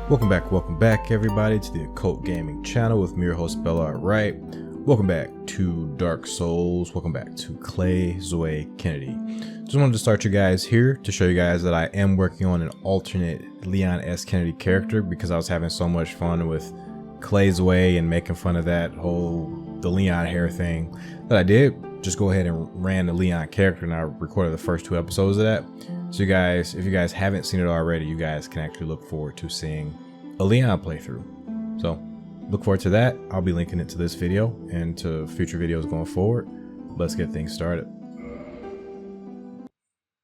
Welcome back everybody to the Occult Gaming channel with me, your host Bella Wright. Welcome back to Dark Souls. Welcome back to ClayZwei Kennedy. Just wanted to start you guys here to show you guys that I am working on an alternate Leon S. Kennedy character because I was having so much fun with ClayZwei and making fun of that the Leon hair thing that I did. Just go ahead and ran the Leon character and I recorded the first 2 episodes of that. So you guys, if you guys haven't seen it already, you guys can actually look forward to seeing a Leon playthrough. So look forward to that. I'll be linking it to this video and to future videos going forward. Let's get things started.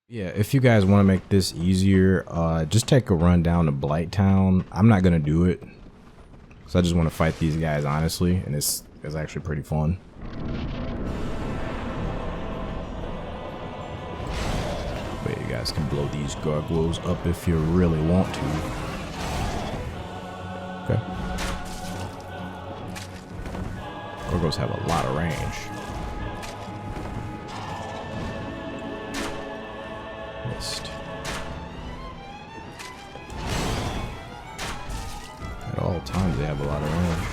Yeah, if you guys want to make this easier, just take a run down to Blighttown. I'm not gonna do it, so I just want to fight these guys honestly, and it's actually pretty fun. But you guys can blow these gargoyles up if you really want to. Okay. Gargoyles have a lot of range. Missed. At all times they have a lot of range.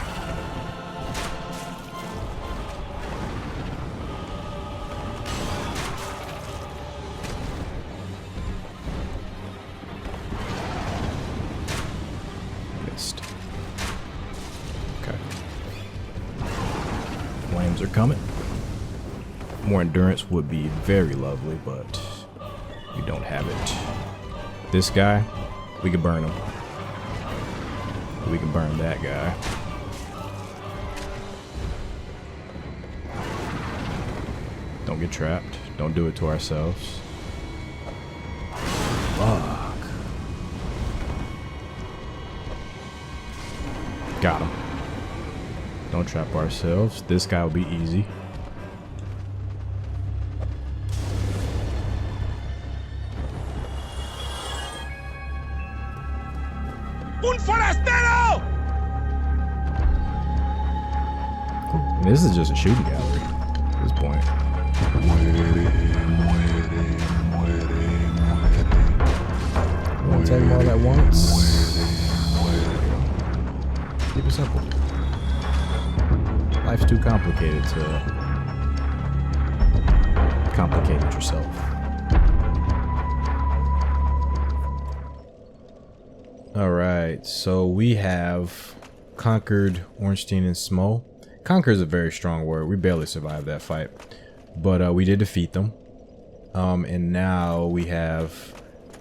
Okay. Flames are coming. More endurance would be very lovely, but we don't have it. This guy, we can burn him. We can burn that guy. Don't get trapped. Don't do it to ourselves. Fuck. Got him. Don't trap ourselves. This guy will be easy. Un forastero! And this is just a shooting gallery at this point. Wanna take them all at once? Keep it simple. Life's too complicated to complicate it yourself. Alright, so we have conquered Ornstein and Smo. Conquer is a very strong word. We barely survived that fight. But we did defeat them. And now we have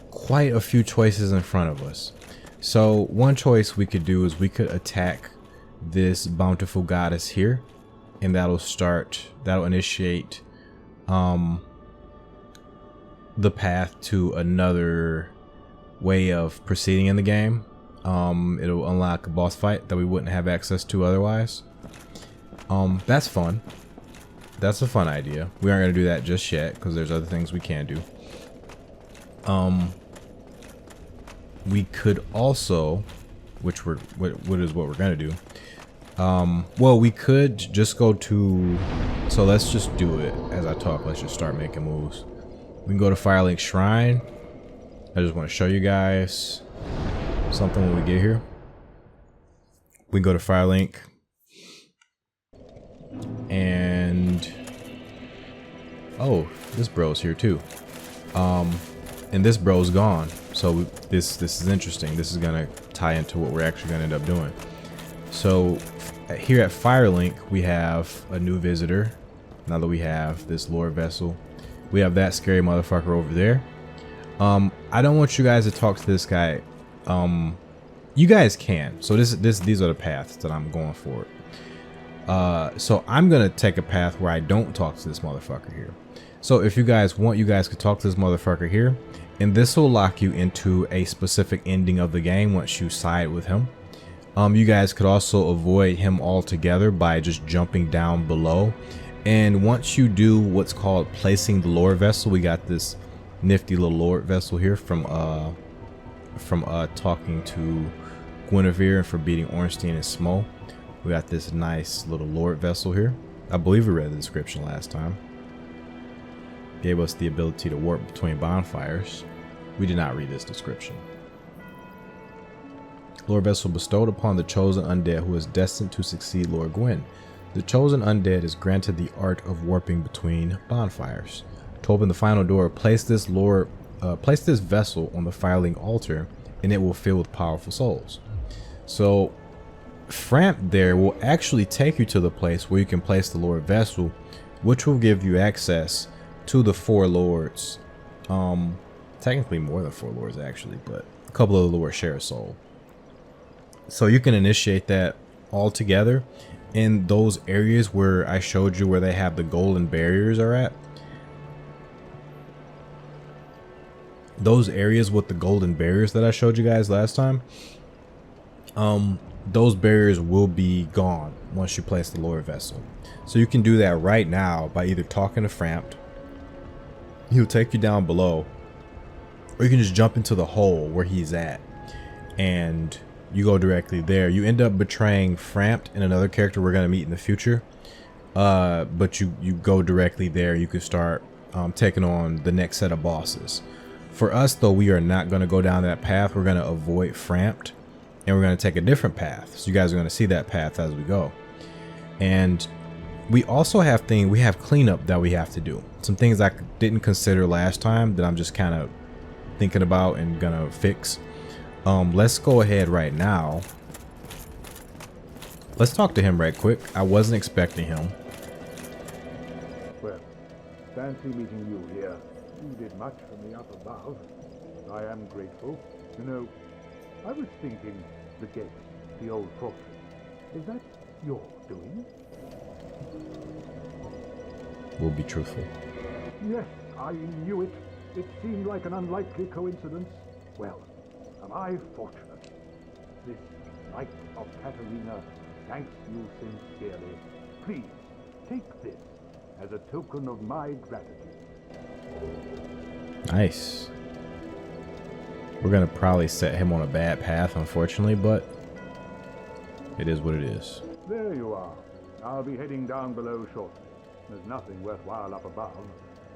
quite a few choices in front of us. So one choice we could do is we could attack this bountiful goddess here, and that'll initiate the path to another way of proceeding in the game. It'll unlock a boss fight that we wouldn't have access to otherwise. That's fun. That's a fun idea. We aren't gonna do that just yet because there's other things we can do. We could also, what is what we're gonna do. Well, we could just go to, so let's just do it as I talk. Let's just start making moves. We can go to Firelink Shrine. I just want to show you guys something when we get here. We can go to Firelink, and oh, this bro's here too. And this bro's gone. So this is interesting. This is gonna tie into what we're actually gonna end up doing. So here at Firelink, we have a new visitor. Now that we have this lore vessel, we have that scary motherfucker over there. I don't want you guys to talk to this guy. You guys can. So these are the paths that I'm going for. So I'm gonna take a path where I don't talk to this motherfucker here. So if you guys want, you guys could talk to this motherfucker here, and this will lock you into a specific ending of the game once you side with him. You guys could also avoid him altogether by just jumping down below. And once you do what's called placing the lore vessel, we got this nifty little lore vessel here from talking to Guinevere and for beating Ornstein and Smo. We got this nice little lore vessel here. I believe we read the description last time. Gave us the ability to warp between bonfires. We did not read this description. Lord Vessel bestowed upon the chosen undead who is destined to succeed Lord Gwyn. The chosen undead is granted the art of warping between bonfires. To open the final door, place this vessel on the filing altar, and it will fill with powerful souls. So, Framp there will actually take you to the place where you can place the Lord Vessel, which will give you access to the 4 lords. Technically more than 4 lords actually, but a couple of the lords share a soul. So you can initiate that all together in those areas where I showed you where they have the golden barriers are at. Those areas with the golden barriers that I showed you guys last time, those barriers will be gone once you place the Lord Vessel. So you can do that right now by either talking to Frampt. He'll take you down below, or you can just jump into the hole where he's at and you go directly there. You end up betraying Frampt and another character we're going to meet in the future, but you go directly there. You can start taking on the next set of bosses. For us though, we are not going to go down that path. We're going to avoid Frampt and we're going to take a different path. So you guys are going to see that path as we go. And we also have cleanup that we have to do. Some things I didn't consider last time that I'm just kind of thinking about and gonna fix. Let's go ahead right now. Let's talk to him right quick. I wasn't expecting him. Well, fancy meeting you here. You did much for me up above. I am grateful. You know, I was thinking the gate, the old fortress. Is that your doing? We'll be truthful. Yes, I knew it. It seemed like an unlikely coincidence. Well, am I fortunate? This Knight of Katarina thanks you sincerely. Please, take this as a token of my gratitude. Nice. We're gonna probably set him on a bad path, unfortunately, but it is what it is. There you are. I'll be heading down below shortly. There's nothing worthwhile up above.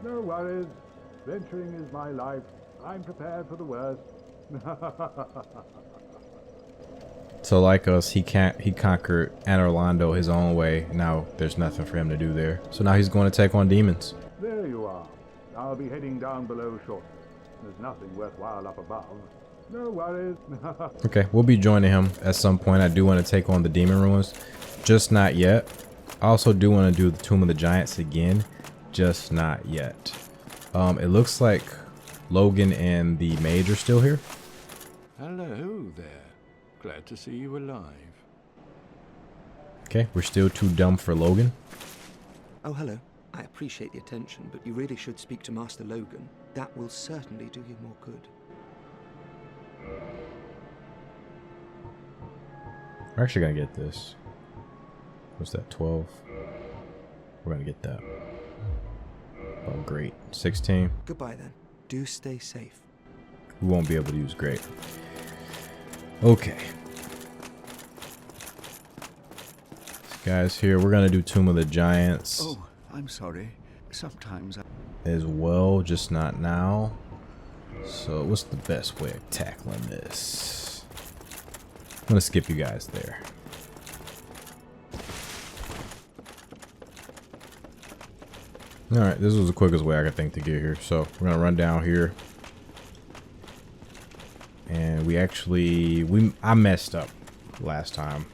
No worries. Venturing is my life. I'm prepared for the worst. So like us, he conquered Anor Londo his own way. Now there's nothing for him to do there. So now he's going to take on demons. There you are. I'll be heading down below shortly. There's nothing worthwhile up above. No worries. Okay, we'll be joining him at some point. I do want to take on the demon ruins, just not yet. I also do want to do the Tomb of the Giants again, just not yet. It looks like Logan and the mage are still here. Hello there. Glad to see you alive. Okay, we're still too dumb for Logan. Oh, hello. I appreciate the attention, but you really should speak to Master Logan. That will certainly do you more good. We're actually gonna get this. What's that, 12? We're gonna get that. Oh, great. 16. Goodbye then. Do stay safe. We won't be able to use great. Okay. Guys, here, we're gonna do Tomb of the Giants. Oh, I'm sorry. Sometimes as well, just not now. So what's the best way of tackling this? I'm gonna skip you guys there. Alright, this was the quickest way I could think to get here. So we're gonna run down here. And I messed up last time.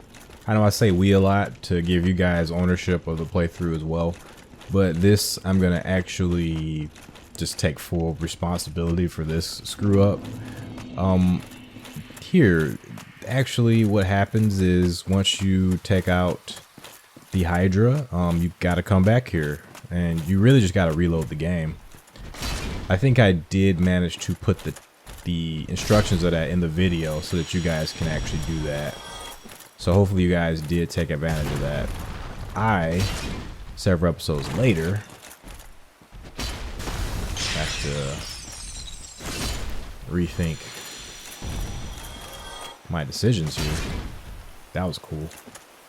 I know I say we a lot to give you guys ownership of the playthrough as well. But this, I'm gonna actually just take full responsibility for this screw up. Here, actually what happens is once you take out the Hydra, you gotta come back here. And you really just gotta reload the game. I think I did manage to put the instructions of that in the video so that you guys can actually do that. So hopefully you guys did take advantage of that. I, several episodes later, have to rethink my decisions here. That was cool.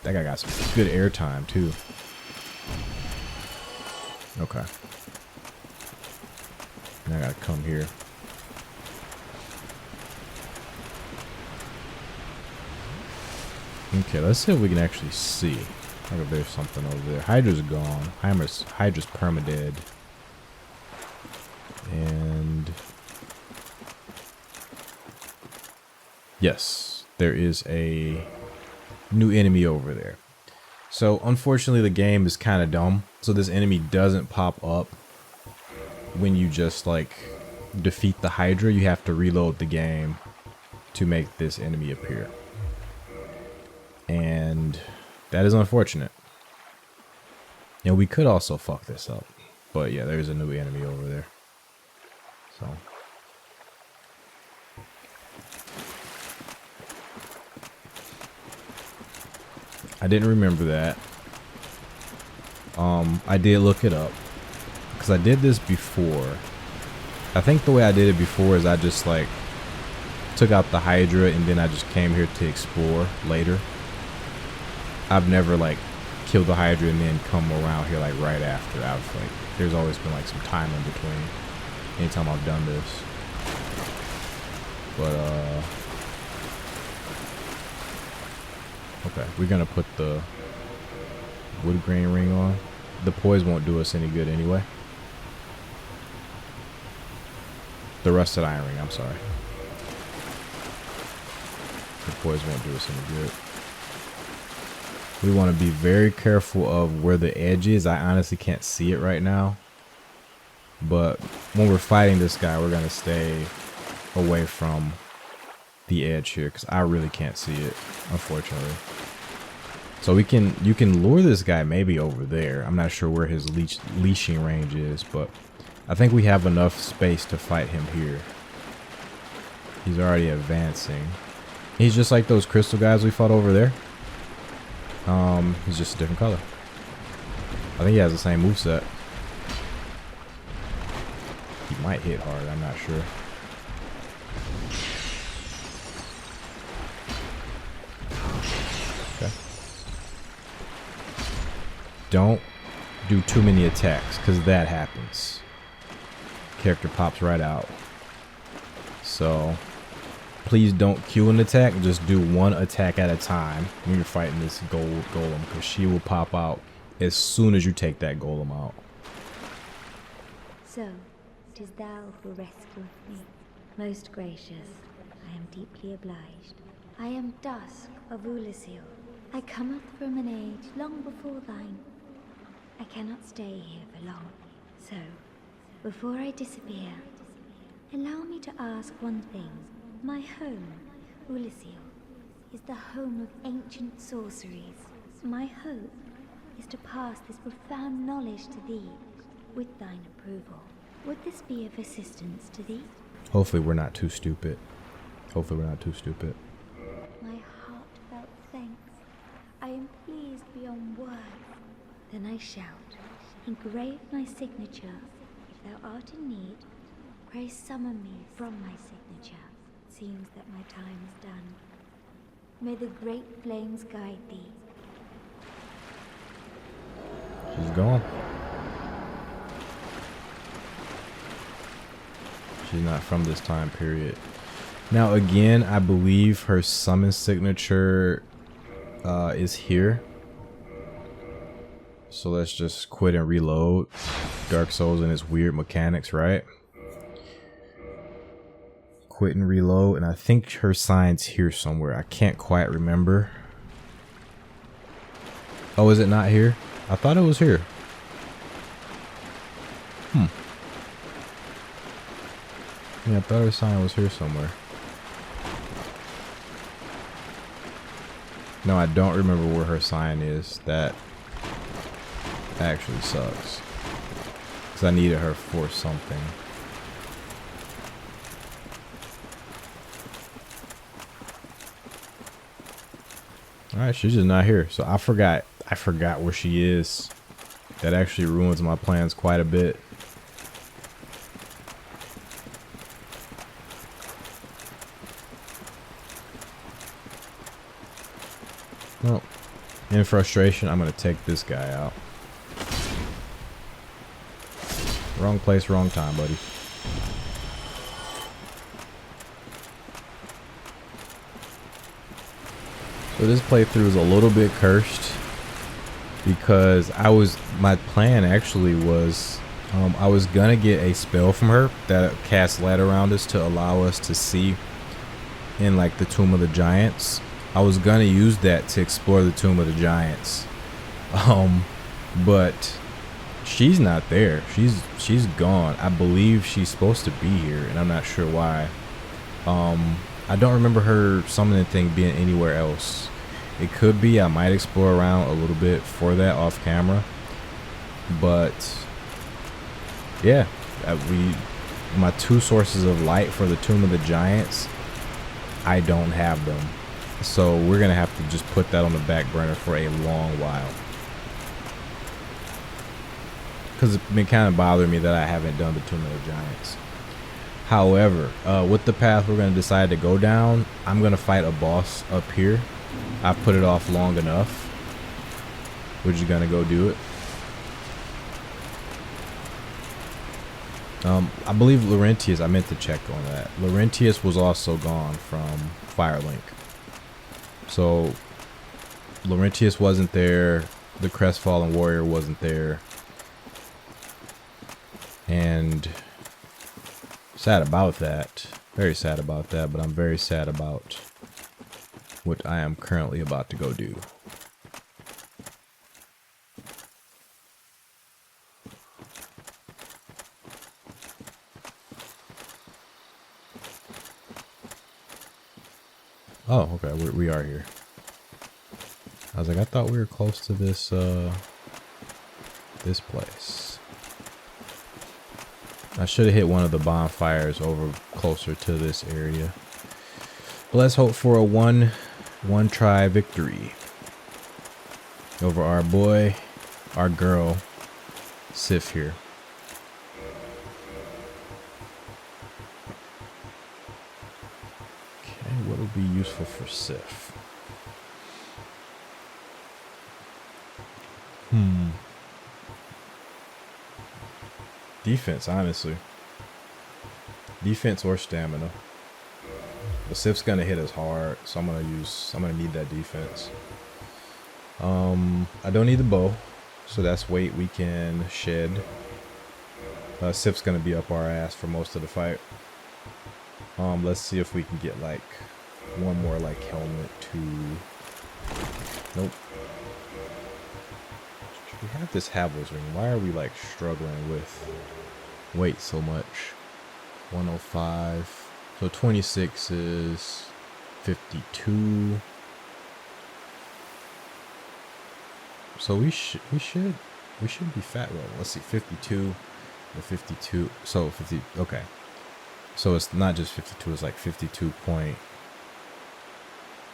That guy got some good airtime too. Okay. Now I gotta come here. Okay, let's see if we can actually see. Like if there's something over there. Hydra's gone. Hydra's permadead. And yes, there is a new enemy over there. So unfortunately the game is kind of dumb. So this enemy doesn't pop up when you just like defeat the Hydra. You have to reload the game to make this enemy appear. And that is unfortunate. And we could also fuck this up. But yeah, there's a new enemy over there. So I didn't remember that. I did look it up because I did this before. I think the way I did it before is I just like took out the Hydra and then I just came here to explore later. I've never like killed the Hydra and then come around here like right after. I've like, there's always been like some time in between anytime I've done this. But okay, we're gonna put the wood grain ring on. The poise won't do us any good anyway. The rusted iron ring, I'm sorry. The poise won't do us any good. We want to be very careful of where the edge is. I honestly can't see it right now. But when we're fighting this guy, we're going to stay away from the edge here because I really can't see it, unfortunately. So you can lure this guy maybe over there. I'm not sure where his leashing range is, but I think we have enough space to fight him here. He's already advancing. He's just like those crystal guys we fought over there. He's just a different color. I think he has the same moveset. He might hit hard, I'm not sure. Okay. Don't do too many attacks, because that happens. Character pops right out. So please don't queue an attack. Just do one attack at a time when you're fighting this golem, because she will pop out as soon as you take that golem out. So, 'tis thou who rescueth me. Most gracious, I am deeply obliged. I am Dusk of Ulasil. I cometh from an age long before thine. I cannot stay here for long. So, before I disappear, allow me to ask one thing. My home, Ulasil, is the home of ancient sorceries. My hope is to pass this profound knowledge to thee, with thine approval. Would this be of assistance to thee? Hopefully we're not too stupid. Hopefully we're not too stupid. My heartfelt thanks. I am pleased beyond words. Then I shout, engrave my signature. If thou art in need, pray summon me from my signature. Seems that my time is done. May the great flames guide thee. She's gone. She's not from this time period. Now again, I believe her summon signature is here. So let's just quit and reload. Dark Souls and its weird mechanics, right? Quit and reload, and I think her sign's here somewhere. I can't quite remember. Oh, is it not here? I thought it was here. Yeah, I thought her sign was here somewhere. No, I don't remember where her sign is. That actually sucks. Because I needed her for something. Alright, she's just not here. So I forgot where she is. That actually ruins my plans quite a bit. Well, in frustration, I'm gonna take this guy out. Wrong place, wrong time, buddy. So this playthrough is a little bit cursed because my plan actually was I was gonna get a spell from her that casts light around us to allow us to see in like the Tomb of the Giants. I was gonna use that to explore the Tomb of the Giants, but she's not there. She's gone. I believe she's supposed to be here, and I'm not sure why. I don't remember her summoning thing being anywhere else. It could be I might explore around a little bit for that off camera, but yeah, my two sources of light for the Tomb of the Giants, I don't have them, so we're gonna have to just put that on the back burner for a long while, because it's been kind of bothering me that I haven't done the Tomb of the Giants. However, with the path we're going to decide to go down, I'm going to fight a boss up here. I've put it off long enough. We're just going to go do it. I believe Laurentius, I meant to check on that. Laurentius was also gone from Firelink. So, Laurentius wasn't there. The Crestfallen Warrior wasn't there. And sad about that. Very sad about that, but I'm very sad about what I am currently about to go do. Oh, okay, we are here. I was like, I thought we were close to this this place. I should have hit one of the bonfires over closer to this area. But let's hope for a one try victory over our boy, our girl, Sif here. Okay, what will be useful for Sif? Defense, honestly. Defense or stamina. The Sif's gonna hit us hard, so I'm gonna need that defense. I don't need the bow, so that's weight we can shed. Sif's gonna be up our ass for most of the fight. Let's see if we can get like one more like helmet to. Nope. We have this Havel's ring. Why are we like struggling with weight so much? 105. So 26 is 52. So we should be fat. Well, let's see, 52 to 52. So 50. Okay. So it's not just 52. It's like 52 point.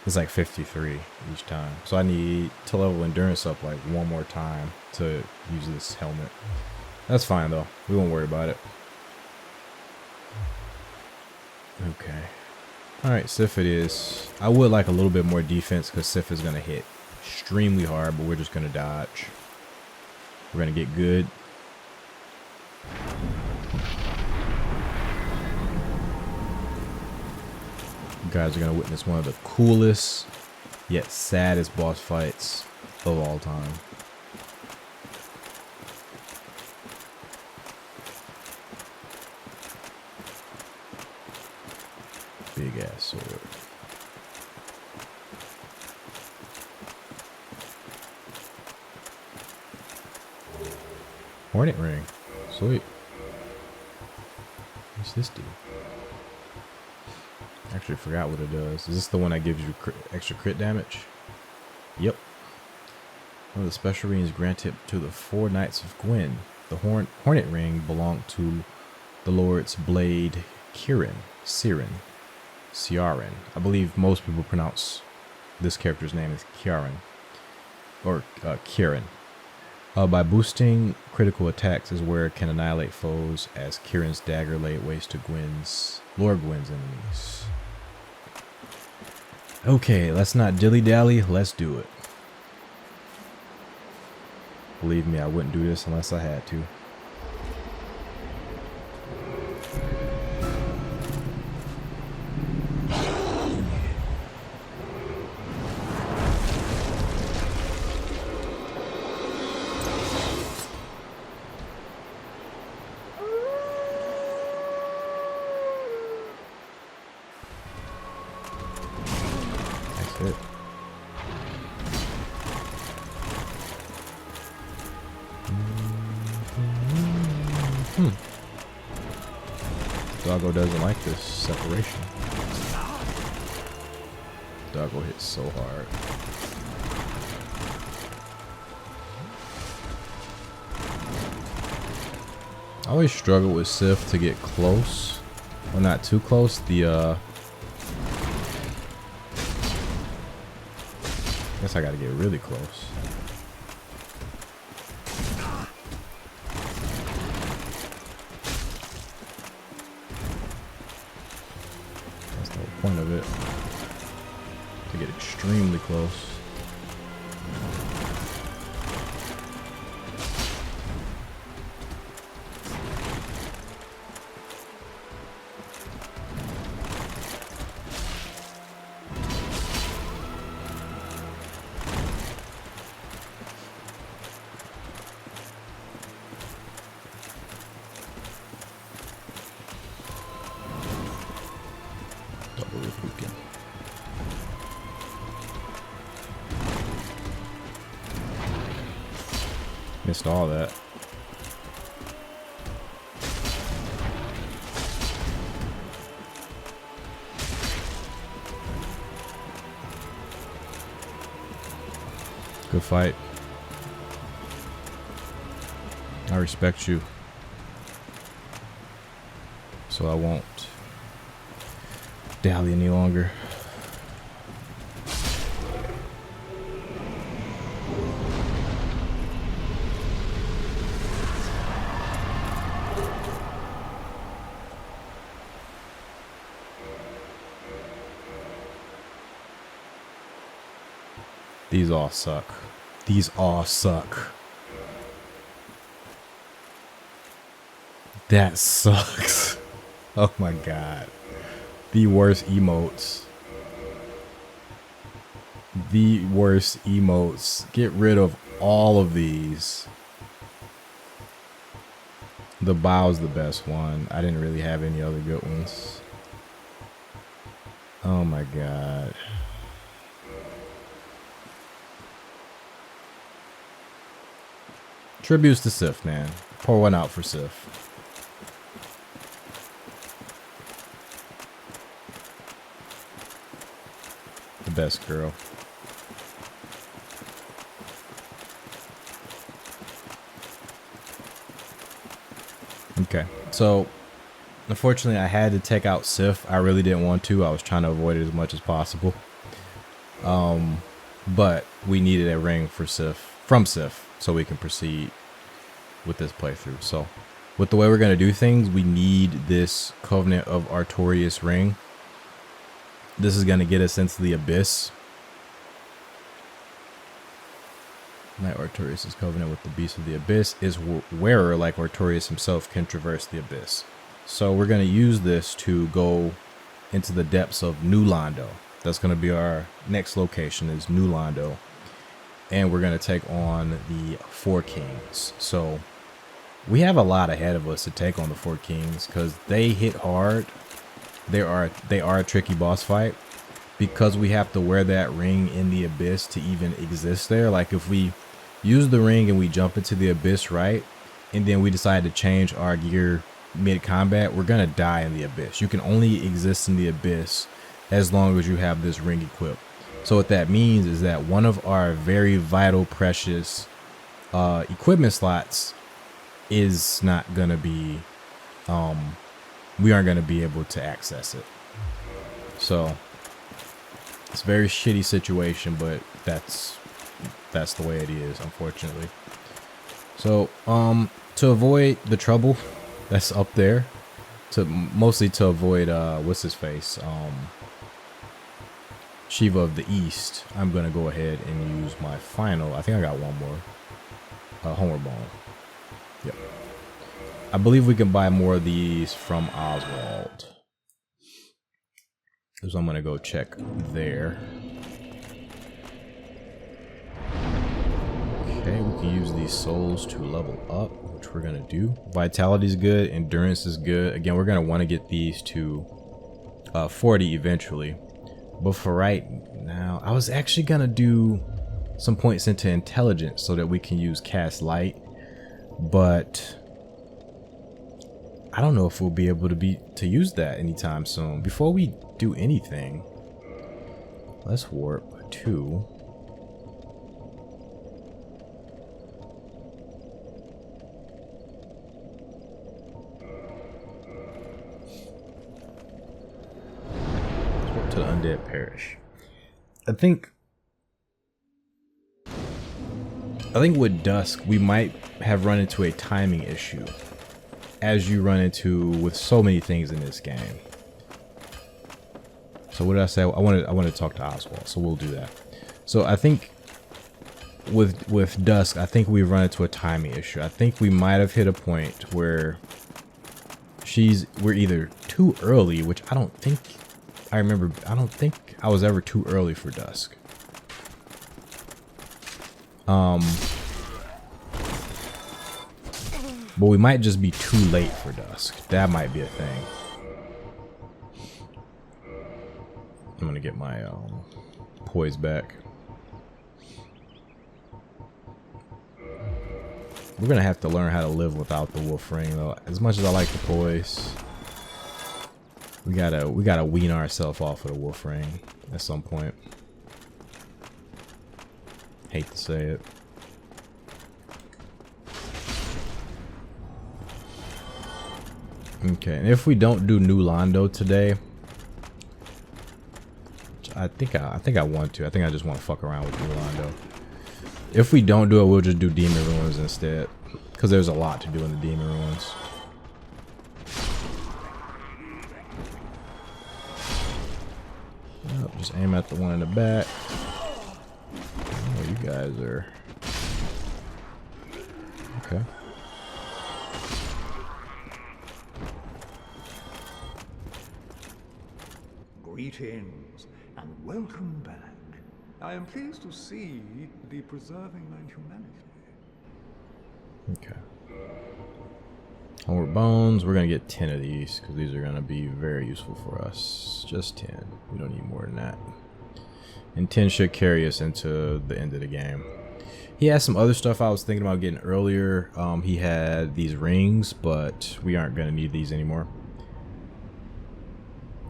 It's like 53 each time. So I need to level endurance up like one more time to use this helmet. That's fine though. We won't worry about it. Okay. Alright, Sif it is. I would like a little bit more defense because Sif is going to hit extremely hard, but we're just going to dodge. We're going to get good. You guys are going to witness one of the coolest yet saddest boss fights of all time. Big ass sword. Hornet ring. Sweet. What's this do? Actually forgot what it does. Is this the one that gives you extra crit damage? Yep. One of the special rings granted to the 4 Knights of Gwyn. The Hornet ring belonged to the Lord's Blade Sirens. I believe most people pronounce this character's name as Kieran. Or Kieran. By boosting critical attacks is where it can annihilate foes, as Kieran's dagger laid waste to Lord Gwyn's enemies. Okay, let's not dilly-dally, let's do it. Believe me, I wouldn't do this unless I had to. Doggo doesn't like this separation. Doggo hits so hard. I always struggle with Sif to get close. Well, not too close. I guess I gotta get really close. That's the whole point of it. To get extremely close. Missed all that. Good fight. I respect you. So I won't dally any longer. These all suck. These all suck. That sucks. Oh my god. The worst emotes. The worst emotes. Get rid of all of these. The bow's the best one. I didn't really have any other good ones. Oh my god. Tributes to Sif, man. Pour one out for Sif. The best girl. Okay, so unfortunately I had to take out Sif. I really didn't want to. I was trying to avoid it as much as possible. But we needed a ring for Sif, from Sif, so we can proceed with this playthrough. So with the way we're going to do things, we need this Covenant of Artorias ring. This is going to get us into the Abyss. Knight Artorias' covenant with the beast of the Abyss is wearer like Artorias himself can traverse the Abyss. So we're going to use this to go into the depths of New Londo. That's going to be our next location, is New Londo. And we're going to take on the Four Kings. So we have a lot ahead of us to take on the Four Kings because they hit hard. They are a tricky boss fight because we have to wear that ring in the Abyss to even exist there. Like if we use the ring and we jump into the Abyss, right, and then we decide to change our gear mid-combat, we're going to die in the Abyss. You can only exist in the Abyss as long as you have this ring equipped. So what that means is that one of our very vital, precious equipment slots is not going to be, we aren't going to be able to access it. So it's a very shitty situation, but that's the way it is, unfortunately. So to avoid the trouble that's up there, mostly to avoid what's his face, Shiva of the East, I'm gonna go ahead and use my final. I think I got one more. Homer Bone. Yep. I believe we can buy more of these from Oswald. So I'm gonna go check there. Okay, we can use these souls to level up, which we're gonna do. Vitality is good, endurance is good. Again, we're gonna want to get these to 40 eventually. But for right now, I was actually gonna do some points into intelligence so that we can use cast light, but I don't know if we'll be able to use that anytime soon. Before we do anything, let's warp to the Undead Parish. I think with Dusk we might have run into a timing issue, as you run into with so many things in this game. So what did I say? I wanted to talk to Oswald, so we'll do that. So I think with Dusk, I think we've run into a timing issue. I think we might have hit a point where we're either too early, which I don't think I don't think I was ever too early for Dusk. But we might just be too late for Dusk. That might be a thing. I'm gonna get my poise back. We're gonna have to learn how to live without the wolf ring, though. As much as I like the poise, we gotta wean ourselves off of the wolf ring at some point. Hate to say it. Okay, and if we don't do New Londo today, I think I want to. I think I just want to fuck around with New Londo. If we don't do it, we'll just do Demon Ruins instead, because there's a lot to do in the Demon Ruins. Oh, just aim at the one in the back. Oh, you guys are okay. Greetings and welcome back. I am pleased to see thee preserving my humanity. Okay. Homeward Bones, we're gonna get 10 of these because these are gonna be very useful for us. Just 10. We don't need more than that. And 10 should carry us into the end of the game. He has some other stuff I was thinking about getting earlier. He had these rings, but we aren't gonna need these anymore.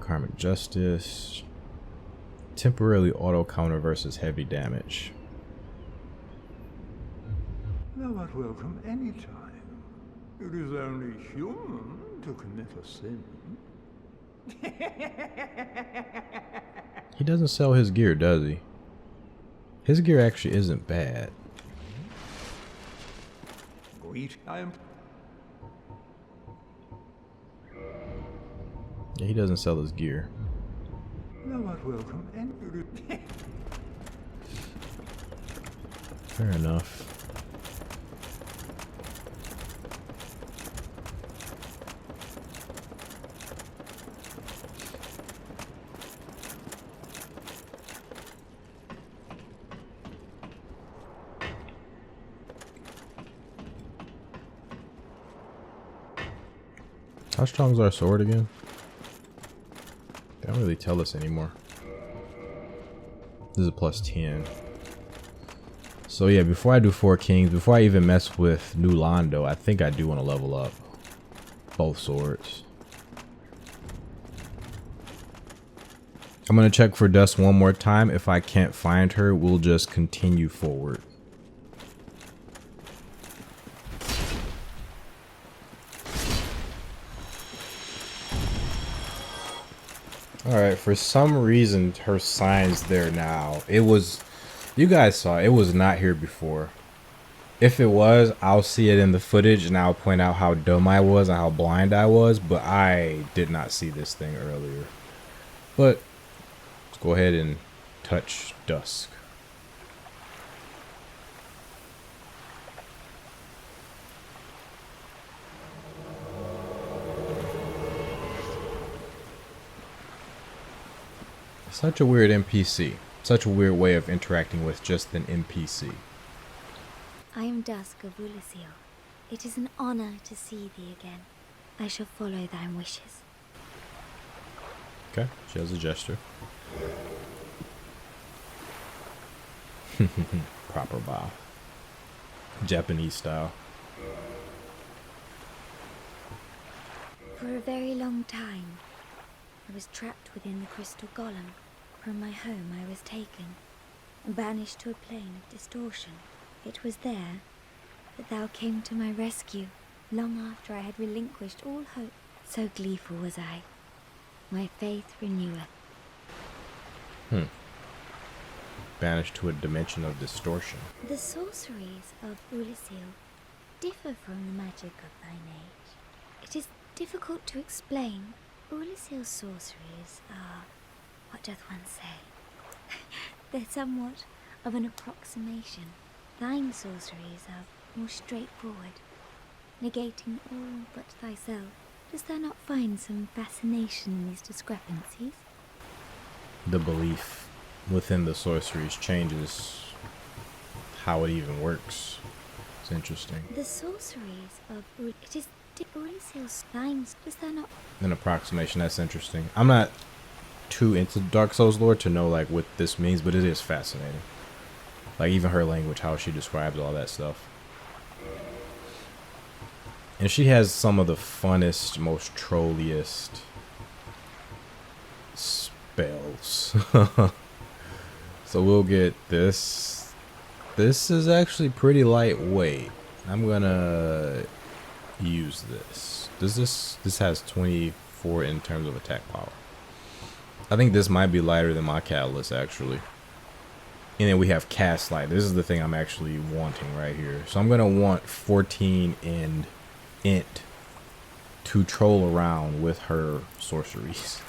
Karmic Justice. Temporarily auto counter versus heavy damage. Thou art welcome anytime. It is only human to commit a sin. He doesn't sell his gear, does he? His gear actually isn't bad. I am. Yeah, he doesn't sell his gear. Thou art welcome and Fair enough. How strong is our sword again? They don't really tell us anymore. This is a plus 10. So yeah, before I do 4 Kings, before I even mess with New Londo, I think I do want to level up both swords. I'm going to check for Dust one more time. If I can't find her, we'll just continue forward. Alright, for some reason her sign's there now. It was, you guys saw it was not here before. If it was, I'll see it in the footage and I'll point out how dumb I was and how blind I was, but I did not see this thing earlier. But let's go ahead and touch Dusk. Such a weird NPC. Such a weird way of interacting with just an NPC. I am Dusk of Ulisil. It is an honor to see thee again. I shall follow thy wishes. Okay, she has a gesture. Proper bow. Japanese style. For a very long time, I was trapped within the crystal golem. From my home I was taken and banished to a plane of distortion. It was there that thou came to my rescue, long after I had relinquished all hope. So gleeful was I. My faith reneweth. Banished to a dimension of distortion. The sorceries of Ulasil differ from the magic of thine age. It is difficult to explain. Ulasil's sorceries are, what doth one say? They're somewhat of an approximation. Thine sorceries are more straightforward, negating all but thyself. Dost thou not find some fascination in these discrepancies? The belief within the sorceries changes how it even works. It's interesting. The sorceries of it is Ulasil's thine. Dost thou not? An approximation, that's interesting. I'm not too into Dark Souls lore to know like what this means, but it is fascinating. Like even her language, how she describes all that stuff. And she has some of the funnest, most trolliest spells. So we'll get this. This is actually pretty lightweight. I'm gonna use this. This has 24 in terms of attack power. I think this might be lighter than my catalyst actually. And then we have cast light. This is the thing I'm actually wanting right here. So I'm gonna want 14 in int to troll around with her sorceries.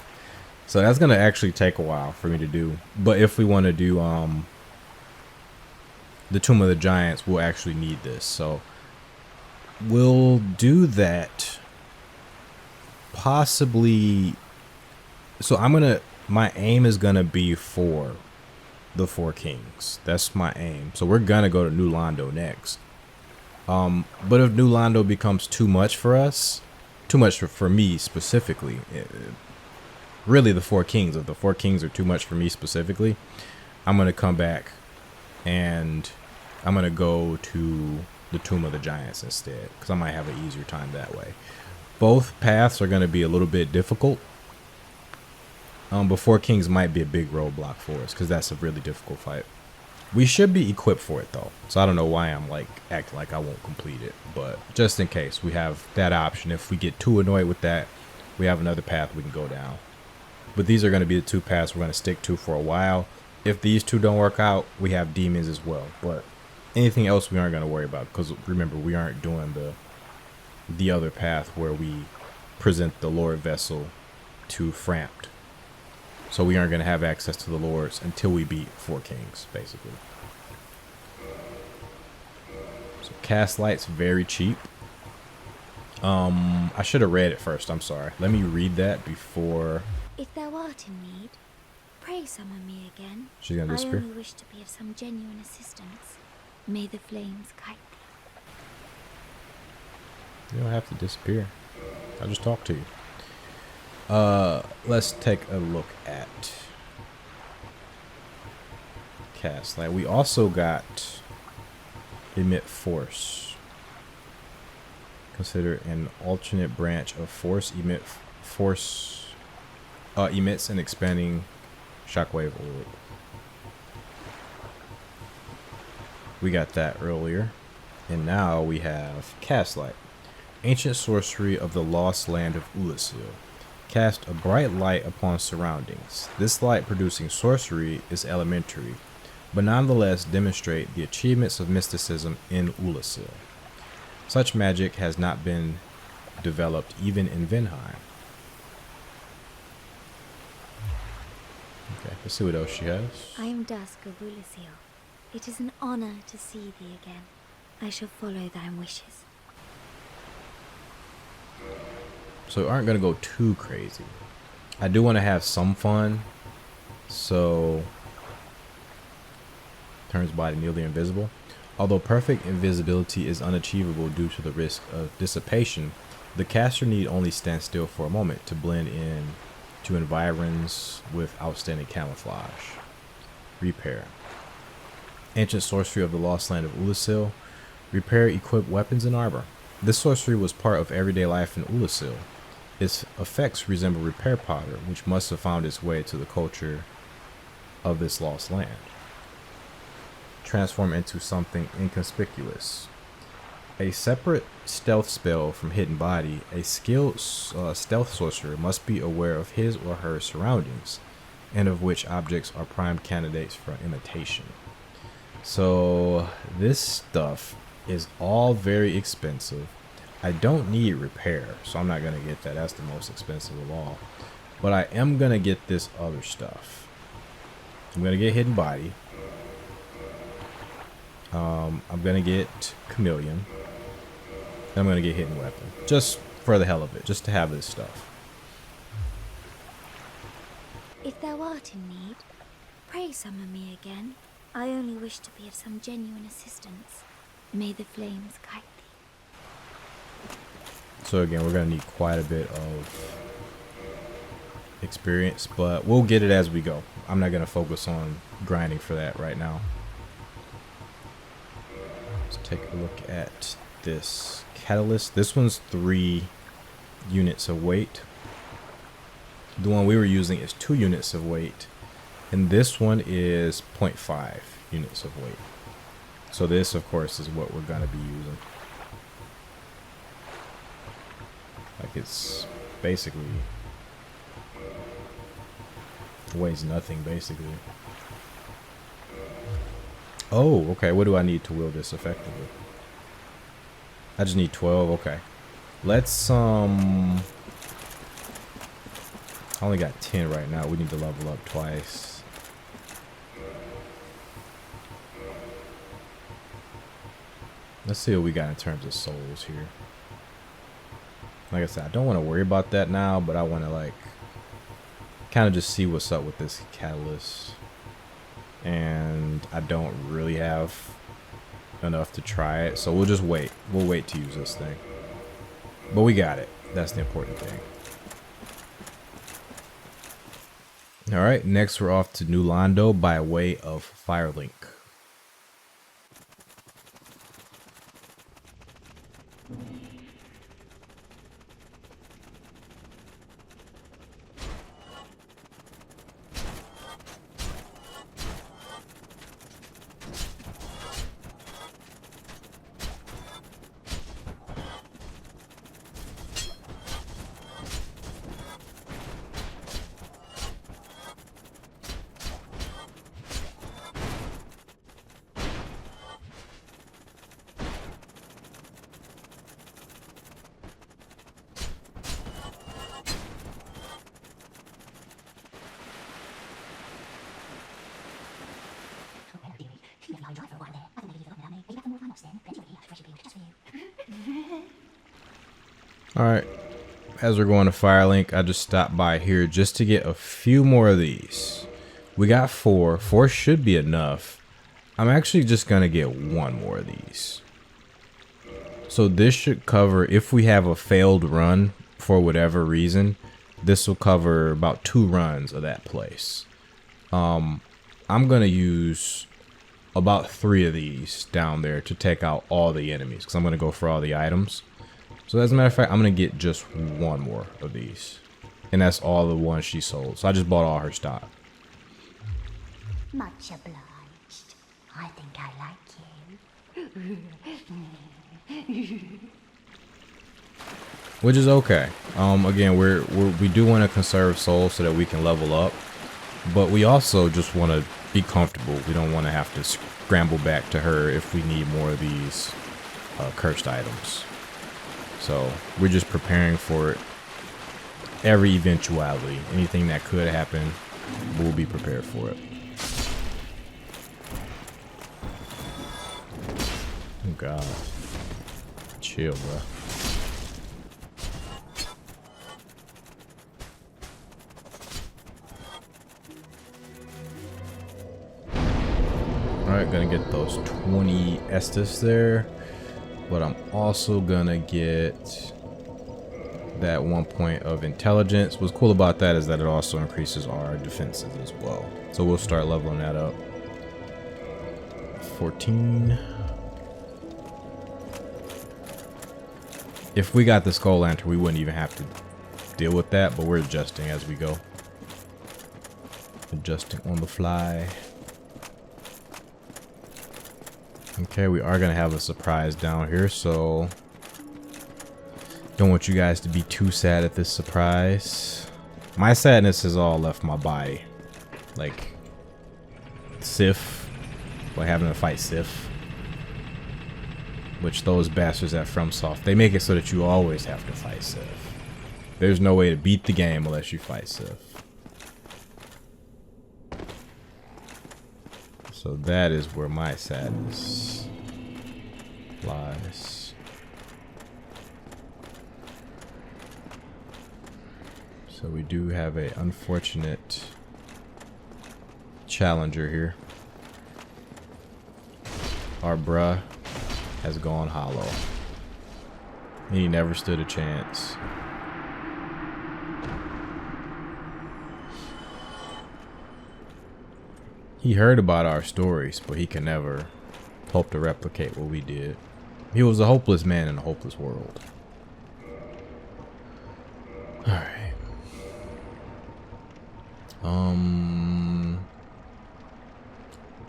So that's gonna actually take a while for me to do. But if we want to do the Tomb of the Giants, we'll actually need this. So we'll do that possibly. So my aim is gonna be for the Four Kings. That's my aim. So we're gonna go to New Londo next. But if New Londo becomes too much for us, too much for me specifically, really the Four Kings. If the Four Kings are too much for me specifically, I'm gonna come back and I'm gonna go to the Tomb of the Giants instead, because I might have an easier time that way. Both paths are gonna be a little bit difficult. But Four Kings might be a big roadblock for us, because that's a really difficult fight. We should be equipped for it though, so I don't know why I'm like acting like I won't complete it, but just in case, we have that option. If we get too annoyed with that, we have another path we can go down. But these are going to be the two paths we're going to stick to for a while. If these two don't work out, we have demons as well, but anything else we aren't going to worry about, because remember, we aren't doing the other path where we present the Lord Vessel to Frampt. So we aren't going to have access to the Lords until we beat Four Kings, basically. So cast light's very cheap. I should have read it first, I'm sorry. Let me read that before. If thou art in need, pray summon me again. She's gonna disappear. I only wish to be of some genuine assistance. May the flames guide thee. You don't have to disappear. I'll just talk to you. Let's take a look at cast light. We also got emit force. Consider an alternate branch of force. Emit force emits an expanding shockwave orb. We got that earlier, and now we have cast light. Ancient sorcery of the lost land of Ulasil. Cast a bright light upon surroundings. This light producing sorcery is elementary, but nonetheless demonstrate the achievements of mysticism in Ulasil. Such magic has not been developed even in Vinheim. Okay, let's see what else she has. I am Dusk of Ulasil. It is an honor to see thee again. I shall follow thy wishes. So we aren't going to go too crazy. I do want to have some fun. So turns body nearly invisible. Although perfect invisibility is unachievable due to the risk of dissipation, the caster need only stand still for a moment to blend in to environs with outstanding camouflage. Repair. Ancient sorcery of the lost land of Ulasil. Repair equipped weapons and armor. This sorcery was part of everyday life in Ulasil. its effects resemble repair powder, which must have found its way to the culture of this lost land. Transform into something inconspicuous. A separate stealth spell from Hidden Body, a skilled stealth sorcerer must be aware of his or her surroundings, and of which objects are prime candidates for imitation. So this stuff is all very expensive. I don't need repair, so I'm not going to get that. That's the most expensive of all. But I am going to get this other stuff. I'm going to get Hidden Body. I'm going to get Chameleon. And I'm going to get Hidden Weapon. Just for the hell of it. Just to have this stuff. If thou art in need, pray summon me again. I only wish to be of some genuine assistance. May the flames guide thee. So again, we're going to need quite a bit of experience, but we'll get it as we go. I'm not going to focus on grinding for that right now. Let's take a look at this catalyst. This one's 3 units of weight. The one we were using is 2 units of weight, and this one is 0.5 units of weight. So this, of course, is what we're going to be using. Like, it's basically weighs nothing, basically. Oh, okay. What do I need to wield this effectively? I just need 12. Okay. Let's I only got 10 right now. We need to level up twice. Let's see what we got in terms of souls here. Like I said, I don't want to worry about that now, but I want to like kind of just see what's up with this catalyst. And I don't really have enough to try it, so we'll just wait. We'll wait to use this thing. But we got it. That's the important thing. Alright, next we're off to New Londo by way of Firelink. Alright, as we're going to Firelink, I just stopped by here just to get a few more of these. We got 4. 4 should be enough. I'm actually just going to get 1 more of these. So this should cover, if we have a failed run for whatever reason, this will cover about 2 runs of that place. I'm going to use about 3 of these down there to take out all the enemies, because I'm going to go for all the items. So as a matter of fact, I'm going to get just 1 more of these. And that's all the ones she sold. So I just bought all her stock. Much obliged. I think I like you. Which is okay. Again, we do want to conserve souls so that we can level up. But we also just want to be comfortable. We don't want to have to scramble back to her if we need more of these cursed items. So we're just preparing for every eventuality. Anything that could happen, we'll be prepared for it. Oh God. Chill, bro. Alright, gonna get those 20 Estus there. But I'm also gonna get that 1 point of intelligence. What's cool about that is that it also increases our defenses as well. So we'll start leveling that up. 14. If we got the Skull Lantern, we wouldn't even have to deal with that, but we're adjusting as we go. Adjusting on the fly. Okay, we are gonna have a surprise down here, so don't want you guys to be too sad at this surprise. My sadness has all left my body. Like Sif, like having to fight Sif, which those bastards at FromSoft, they make it so that you always have to fight Sif. There's no way to beat the game unless you fight Sif. So that is where my sadness lies. So we do have a unfortunate challenger here. Our bruh has gone hollow. He never stood a chance. He heard about our stories, but he can never hope to replicate what we did. He was a hopeless man in a hopeless world. Alright.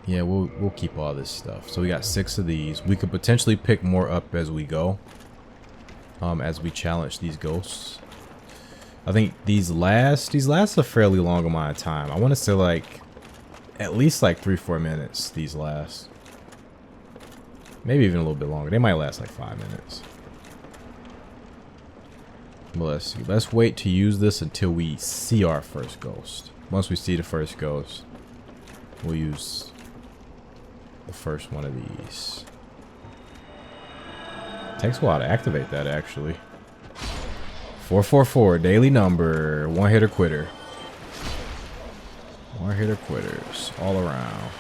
Yeah, we'll keep all this stuff. So we got 6 of these. We could potentially pick more up as we go. As we challenge these ghosts. I think these last a fairly long amount of time. I want to say like at least like 3-4 minutes these last. Maybe even a little bit longer. They might last like 5 minutes. But let's see. Let's wait to use this until we see our first ghost. Once we see the first ghost, we'll use the first one of these. Takes a while to activate that, actually. 444, daily number, one hitter quitter. One hitter quitters all around.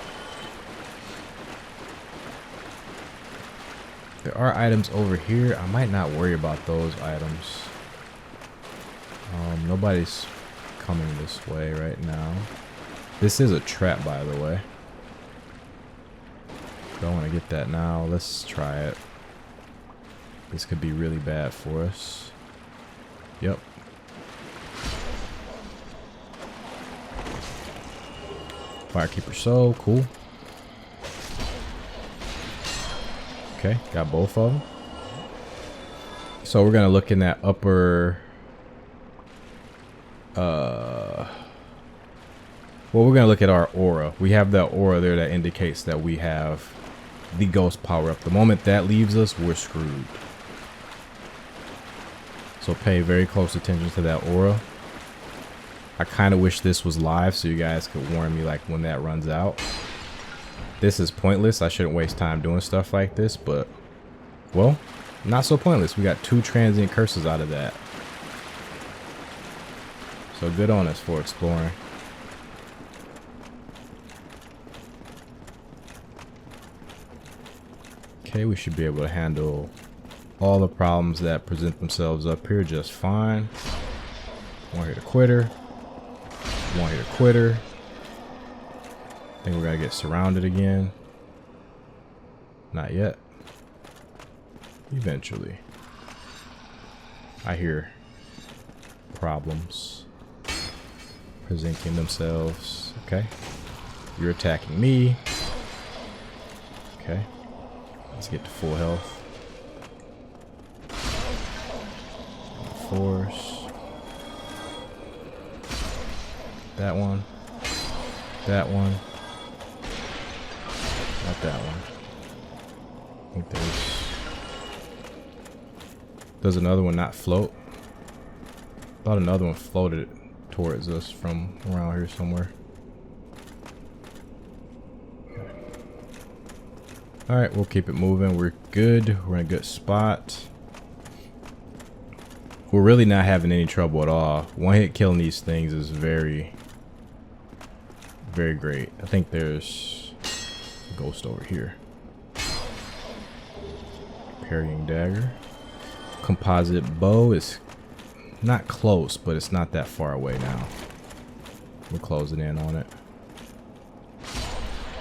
There are items over here. I might not worry about those items. Nobody's coming this way right now. This is a trap, by the way. Don't want to get that now. Let's try it. This could be really bad for us. Yep. Firekeeper soul, cool. Okay, got both of them. So we're gonna look in that upper well, we're gonna look at our aura. We have that aura there that indicates that we have the ghost power up. The moment that leaves us, we're screwed. So pay very close attention to that aura. I kind of wish this was live so you guys could warn me like when that runs out. This is pointless. I shouldn't waste time doing stuff like this, but well, not so pointless. We got 2 transient curses out of that. So good on us for exploring. Okay, we should be able to handle all the problems that present themselves up here just fine. One hitter quitter. One hitter quitter. I think we're gonna get surrounded again. Not yet. Eventually. I hear problems presenting themselves. Okay. You're attacking me. Okay. Let's get to full health. Force. That one. That one. Not that one. I think does another one not float? Thought another one floated towards us from around here somewhere. Okay. Alright, we'll keep it moving. We're good. We're in a good spot. We're really not having any trouble at all. One hit killing these things is very, very great. I think there's a ghost over here. Parrying dagger. Composite bow is not close, but it's not that far away now. We're closing in on it.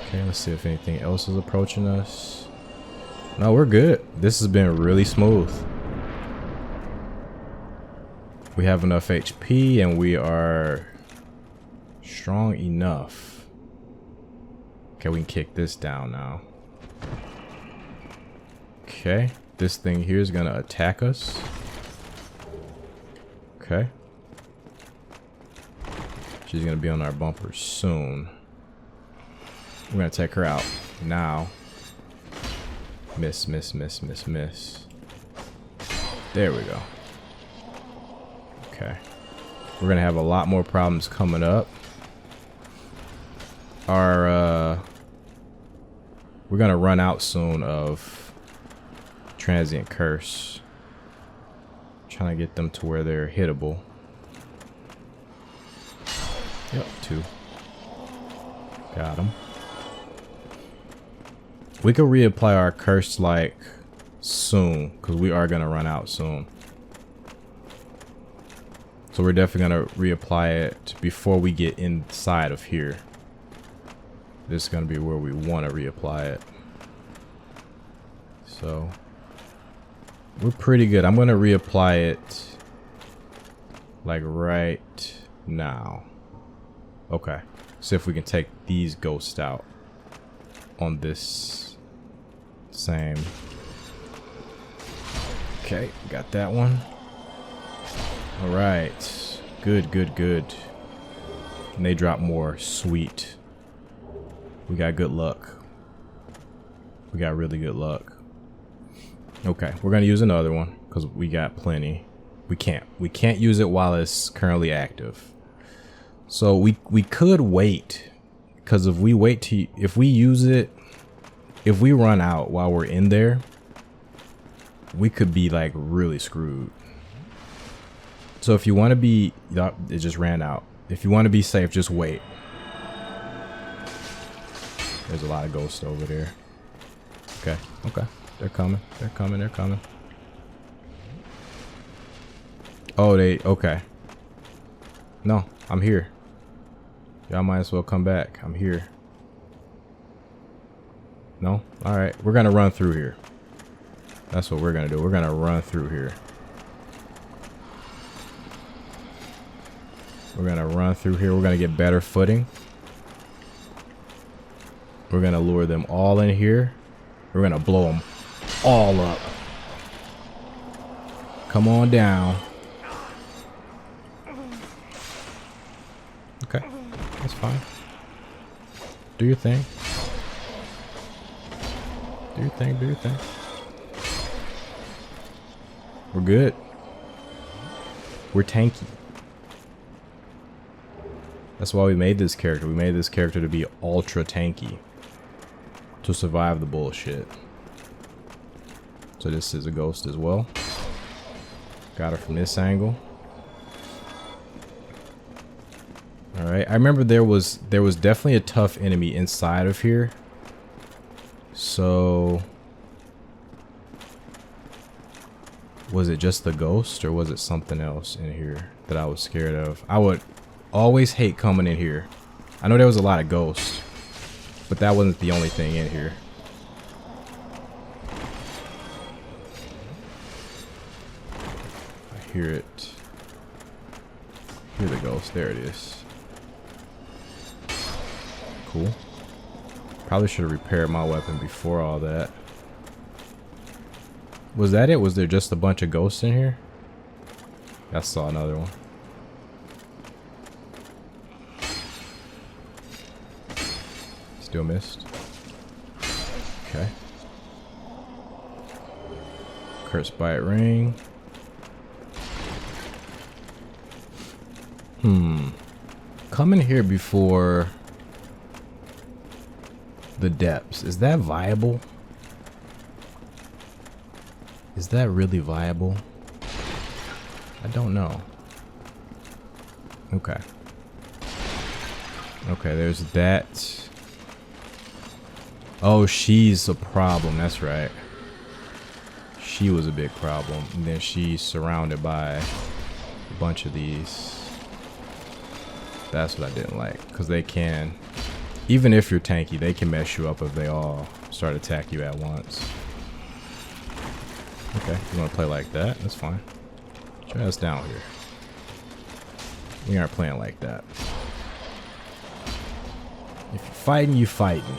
Okay, let's see if anything else is approaching us. No, we're good. This has been really smooth. We have enough HP and we are strong enough. Okay, we can kick this down now. Okay, this thing here is gonna attack us. Okay. She's gonna be on our bumper soon. We're gonna take her out now. Miss, miss, miss, miss, miss. There we go. Okay. We're gonna have a lot more problems coming up. We're gonna run out soon of Transient Curse. Trying to get them to where they're hittable. Yep, 2. Got them. We could reapply our curse like soon, because we are gonna run out soon. So we're definitely gonna reapply it before we get inside of here. This is gonna be where we want to reapply it. So we're pretty good. I'm gonna reapply it like right now. Okay. See if we can take these ghosts out on this same. Okay, got that one. All right. Good, good, good. And they drop more. Sweet. We got good luck. We got really good luck. Okay, we're gonna use another one because we got plenty. We can't use it while it's currently active. So we could wait, because if we use it, if we run out while we're in there, we could be like really screwed. So if you want to be, it just ran out. If you want to be safe, just wait. There's a lot of ghosts over there. Okay, okay. They're coming. They're coming. They're coming. Oh, okay. No, I'm here. Y'all might as well come back. I'm here. No? Alright, we're gonna run through here. That's what we're gonna do. We're gonna run through here. We're gonna run through here. We're gonna get better footing. We're gonna lure them all in here. We're gonna blow them all up. Come on down. Okay, that's fine. Do your thing. Do your thing, do your thing. We're good. We're tanky. That's why we made this character. We made this character to be ultra tanky. To survive the bullshit. So this is a ghost as well. Got her from this angle. Alright, I remember there was definitely a tough enemy inside of here. So was it just the ghost, or was it something else in here that I was scared of? I would always hate coming in here. I know there was a lot of ghosts, but that wasn't the only thing in here. I hear it. Hear the ghost. There it is. Cool. Probably should have repaired my weapon before all that. Was that it? Was there just a bunch of ghosts in here? I saw another one. Still missed. Okay. Curse bite ring. Come in here before the depths. Is that viable? Is that really viable? I don't know. Okay. Okay, there's that. Oh, she's a problem. That's right. She was a big problem. And then she's surrounded by a bunch of these. That's what I didn't like. Because they can, even if you're tanky, they can mess you up if they all start attack you at once. Okay, you want to play like that? That's fine. Try us down here. We aren't playing like that. If you're fighting, you fighting.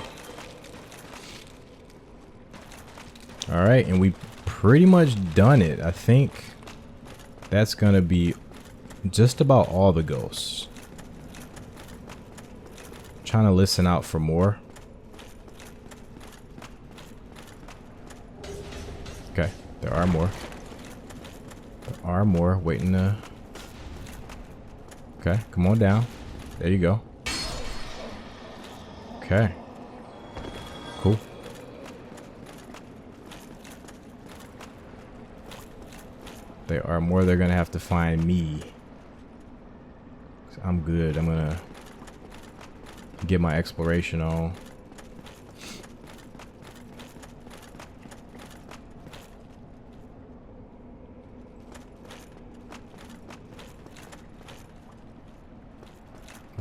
Alright, and we pretty much done it. I think that's gonna be just about all the ghosts. Trying to listen out for more. Okay, there are more. There are more waiting to... Okay, come on down. There you go. Okay. Cool. There are more. They're gonna have to find me. I'm good. I'm gonna get my exploration on.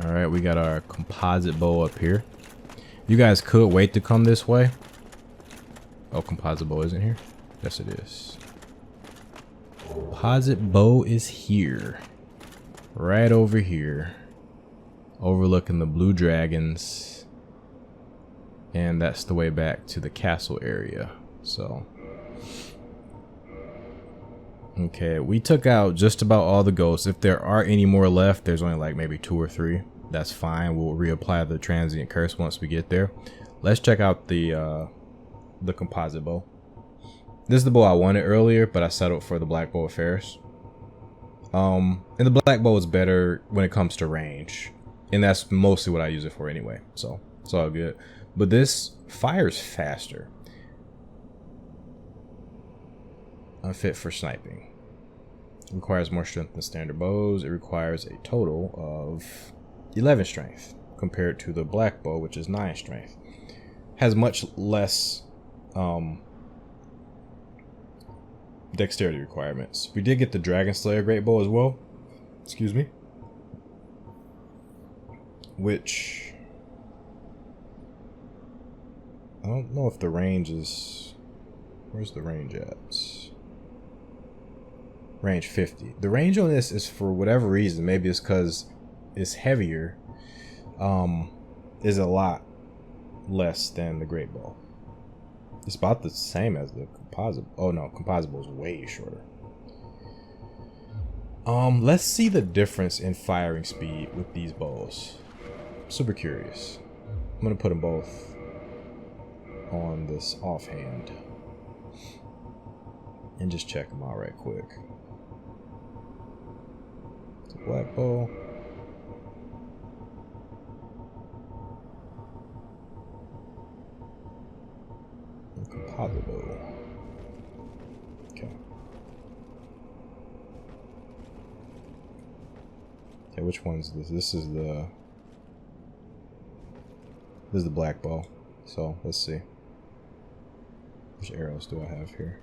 All right, we got our composite bow up here. You guys could wait to come this way. Oh, composite bow isn't here? Yes, it is. Composite bow is here. Right over here. Overlooking the blue dragons. And that's the way back to the castle area. So. Okay, we took out just about all the ghosts. If there are any more left, there's only like maybe 2 or 3. That's fine. We'll reapply the transient curse once we get there. Let's check out the composite bow. This is the bow I wanted earlier, but I settled for the black bow of Ferris. And the black bow is better when it comes to range, and that's mostly what I use it for anyway. So it's all good. But this fires faster. Unfit for sniping. It requires more strength than standard bows. It requires a total of 11 strength compared to the black bow, which is 9 strength. Has much less dexterity requirements. We did get the Dragon Slayer Great Bow as well. Excuse me. Which I don't know if the range is... Where's the range at? Range 50. The range on this is, for whatever reason, maybe it's because it's heavier, is a lot less than the Great Bow. It's about the same as the composite. Oh no, composite bow is way shorter. Let's see the difference in firing speed with these bows. Super curious. I'm gonna put them both on this offhand and just check them out right quick. It's a black bow. Composite bow. Okay. Okay, which one's this? This is the black bow. So let's see. Which arrows do I have here?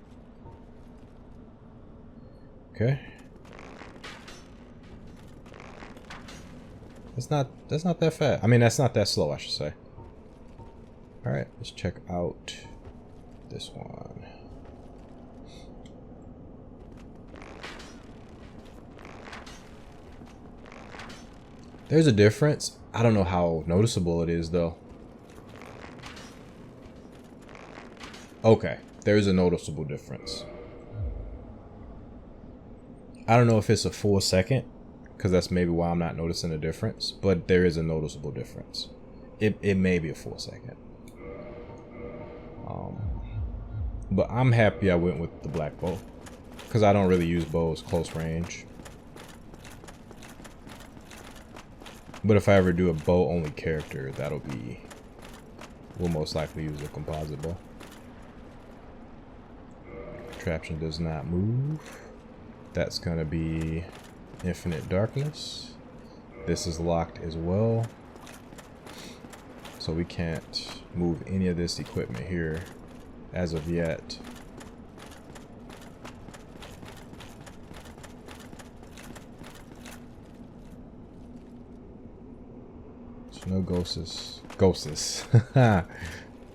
Okay. That's not that fast. I mean, that's not that slow, I should say. All right, let's check out this one. There's a difference. I don't know how noticeable it is though. Okay, there's a noticeable difference. I don't know if it's a full second, because that's maybe why I'm not noticing a difference, but there is a noticeable difference. It may be a full second. But I'm happy I went with the black bow, because I don't really use bows close range. But if I ever do a bow only character, we'll most likely use a composite bow. Contraption does not move. That's gonna be infinite darkness. This is locked as well, so we can't move any of this equipment here as of yet. So no ghosts.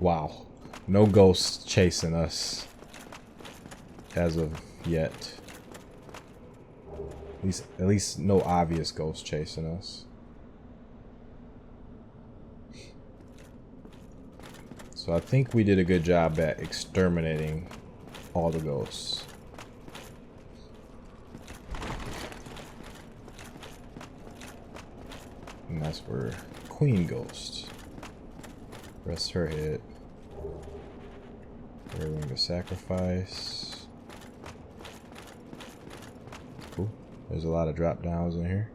Wow, no ghosts chasing us as of yet. At least no obvious ghosts chasing us. So I think we did a good job at exterminating all the ghosts. And that's where Queen Ghost. Rest her head. We're going to sacrifice. Cool. There's a lot of drop downs in here.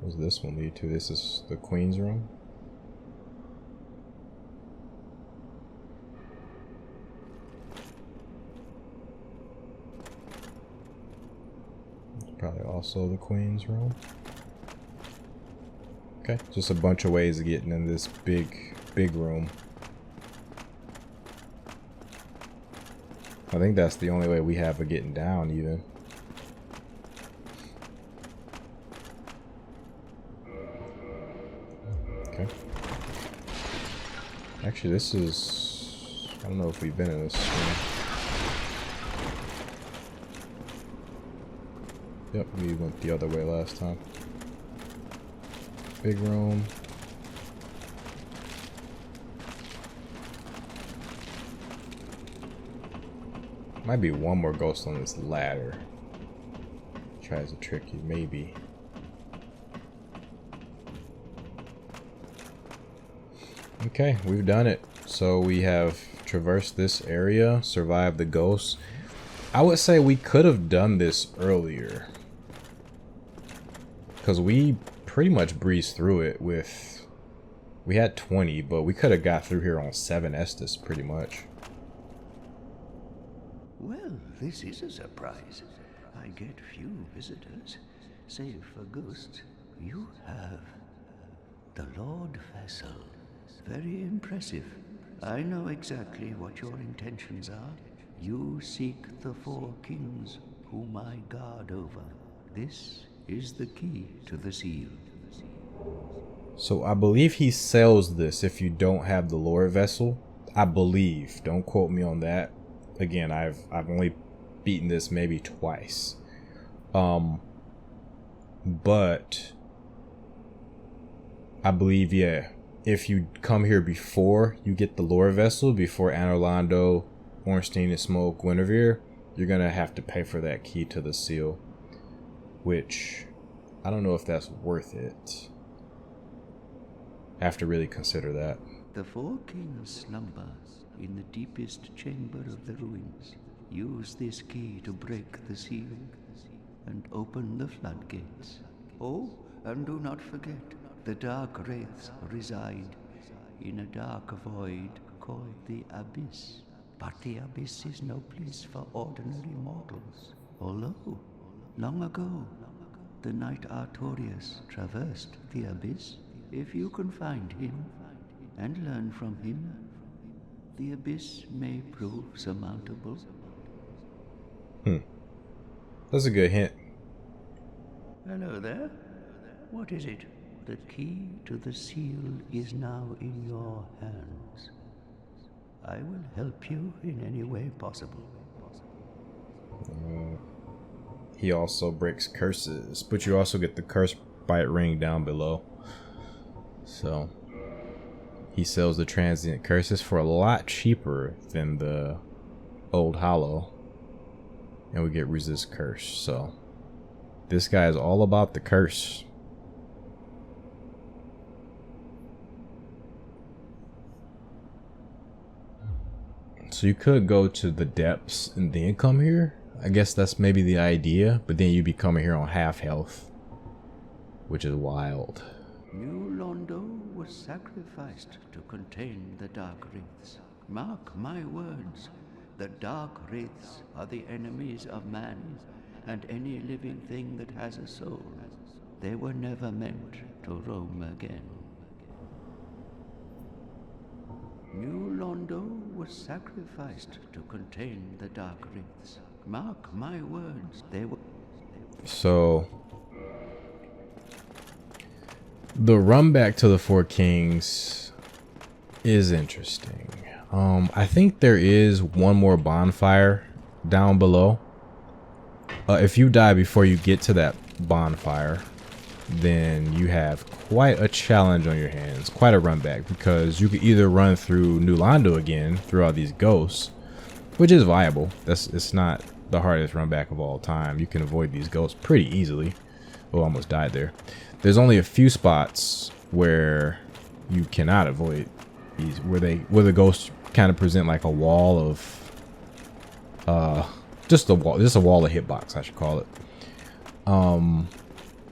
Where's this one lead to? This is the Queen's room. Probably also the Queen's room. Okay, just a bunch of ways of getting in this big room. I think that's the only way we have of getting down even. Okay. Actually, this is... I don't know if we've been in this room. Yep, we went the other way last time. Big room. Might be one more ghost on this ladder. Tries to trick you, maybe. Okay, we've done it. So we have traversed this area, survived the ghosts. I would say we could have done this earlier, because we pretty much breezed through it with... We had 20, but we could have got through here on 7 Estus pretty much. Well, this is a surprise. I get few visitors, save for ghosts. You have the Lord Vessel. Very impressive. I know exactly what your intentions are. You seek the 4 kings whom I guard over. This is the key to the seal. So I believe he sells this if you don't have the lore vessel. I believe. Don't quote me on that. Again, I've only beaten this maybe twice. But I believe, yeah, if you come here before you get the lore vessel, before Londo, Ornstein, and Smoke, Guinevere, you're gonna have to pay for that key to the seal, which I don't know if that's worth it. I have to really consider that. The 4 kings slumber in the deepest chamber of the ruins. Use this key to break the seal and open the floodgates. Oh, and do not forget, the dark wraiths reside in a dark void called the Abyss. But the Abyss is no place for ordinary mortals. Although, long ago, the knight Artorius traversed the Abyss. If you can find him and learn from him, the Abyss may prove surmountable. That's a good hint. Hello there. What is it? The key to the seal is now in your hands. I will help you in any way possible. He also breaks curses, but you also get the curse bite ring down below. So he sells the Transient Curses for a lot cheaper than the Old Hollow, and we get Resist Curse. So this guy is all about the curse. So you could go to the depths and then come here. I guess that's maybe the idea, but then you'd be coming here on half health, which is wild. New Londo was sacrificed to contain the Dark Wraiths. Mark my words, the Dark Wraiths are the enemies of man and any living thing that has a soul. They were never meant to roam again. New Londo was sacrificed to contain the Dark Wraiths. Mark my words, they were... So the run back to the 4 kings is interesting. I think there is one more bonfire down below. If you die before you get to that bonfire, then you have quite a challenge on your hands, quite a run back, because you could either run through New Londo again through all these ghosts, which is viable. It's not the hardest run back of all time. You can avoid these ghosts pretty easily. Oh, almost died there. There's only a few spots where you cannot avoid these, where the ghosts kind of present like a wall of just a wall of hitbox, I should call it.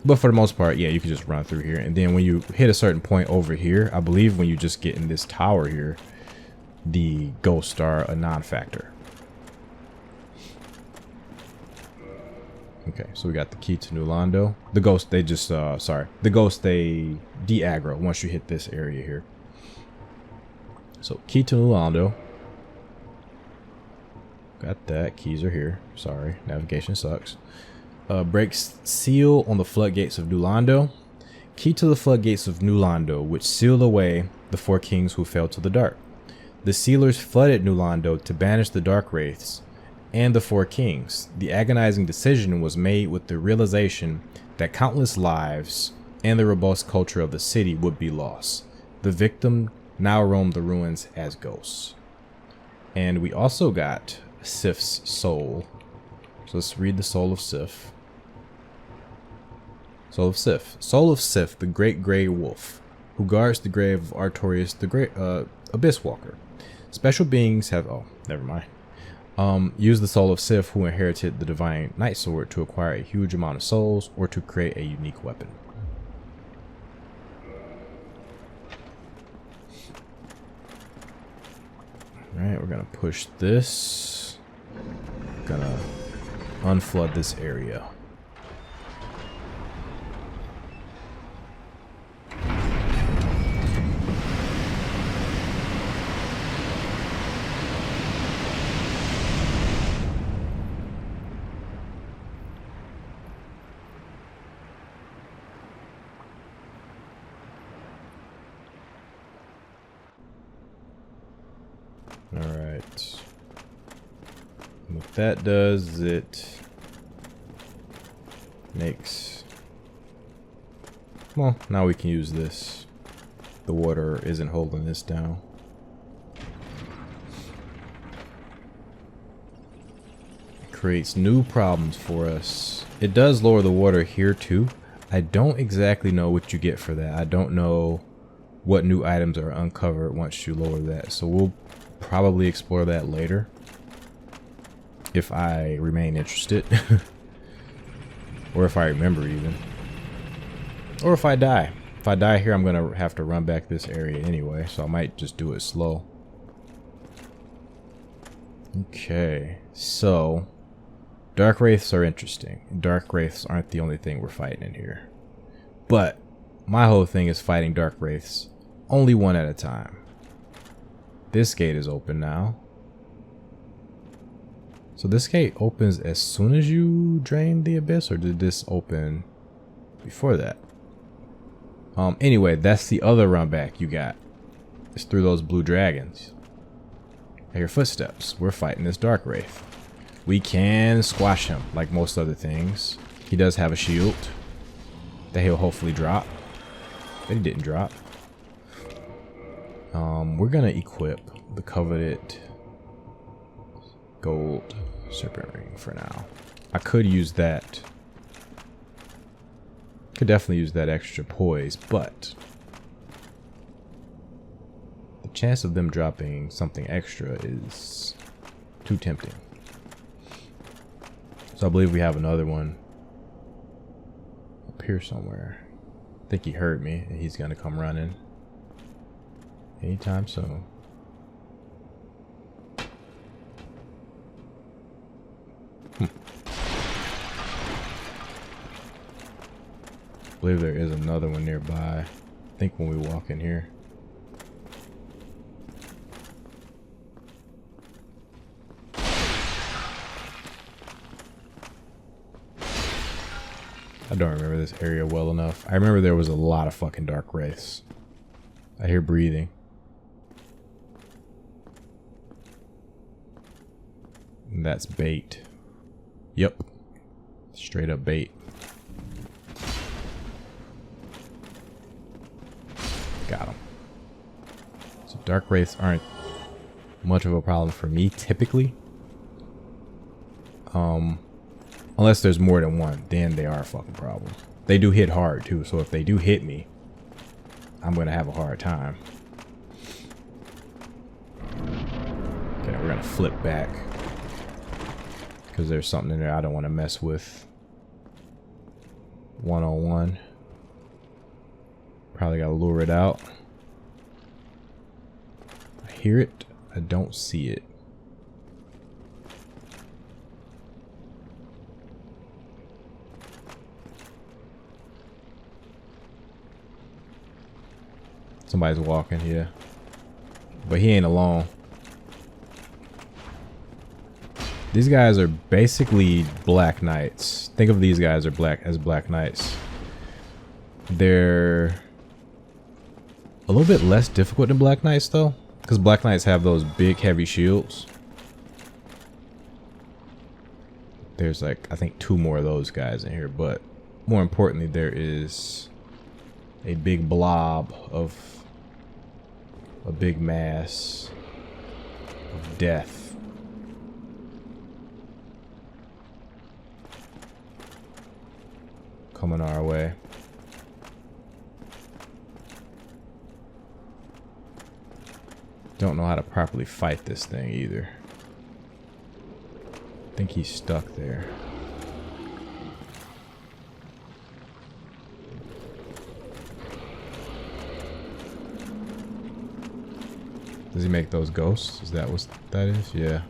But for the most part, yeah, you can just run through here, and then when you hit a certain point over here, I believe when you just get in this tower here, the ghosts are a non-factor. Okay, so we got the key to New Londo. The ghosts, they just the ghosts, they de-aggro once you hit this area here. So key to New Londo. Got that. Keys are here. Sorry, navigation sucks. Breaks seal on the floodgates of New Londo. Key to the floodgates of New Londo, which seal away the 4 kings who fell to the dark. The sealers flooded New Londo to banish the dark wraiths and the 4 kings. The agonizing decision was made with the realization that countless lives and the robust culture of the city would be lost. The victim now roamed the ruins as ghosts. And we also got Sif's soul. So let's read the soul of Sif. Soul of Sif. Soul of Sif, the great Grey Wolf, who guards the grave of Artorias, the great Abyss Walker. Special beings have... Oh, never mind. Use the soul of Sif, who inherited the divine night sword, to acquire a huge amount of souls or to create a unique weapon. Alright, we're gonna push this. Gonna unflood this area. Alright. What that does is it makes... Well, now we can use this. The water isn't holding this down. It creates new problems for us. It does lower the water here too. I don't exactly know what you get for that. I don't know what new items are uncovered once you lower that. So we'll probably explore that later if I remain interested. Or if I remember even. Or if I die. If I die here, I'm gonna have to run back this area anyway, so I might just do it slow. Okay, so dark wraiths are interesting. Dark wraiths aren't the only thing we're fighting in here. But my whole thing is fighting dark wraiths only one at a time. This gate is open now. So this gate opens as soon as you drain the abyss, or did this open before that? Anyway, that's the other run back you got. It's through those blue dragons. I hear footsteps. We're fighting this dark wraith. We can squash him like most other things. He does have a shield that he'll hopefully drop. But he didn't drop. We're gonna equip the coveted gold serpent ring for now. I could use that. Could definitely use that extra poise, but the chance of them dropping something extra is too tempting. So I believe we have another one up here somewhere. I think he heard me and he's gonna come running anytime soon. I believe there is another one nearby. I think when we walk in here. I don't remember this area well enough. I remember there was a lot of fucking dark wraiths. I hear breathing. And that's bait. Yep. Straight up bait. Got him. So dark wraiths aren't much of a problem for me typically. Unless there's more than one, then they are a fucking problem. They do hit hard too, so if they do hit me, I'm gonna have a hard time. Okay, we're gonna flip back because there's something in there I don't want to mess with. One-on-one. Probably gotta lure it out. I hear it. I don't see it. Somebody's walking here. But he ain't alone. These guys are basically Black Knights. Think of these guys as Black Knights. They're a little bit less difficult than Black Knights though, because Black Knights have those big heavy shields. There's like, I think 2 more of those guys in here, but more importantly, there is a big blob of a big mass of death. Coming our way. Don't know how to properly fight this thing either. I think he's stuck there. Does he make those ghosts? Is that what that is? Yeah.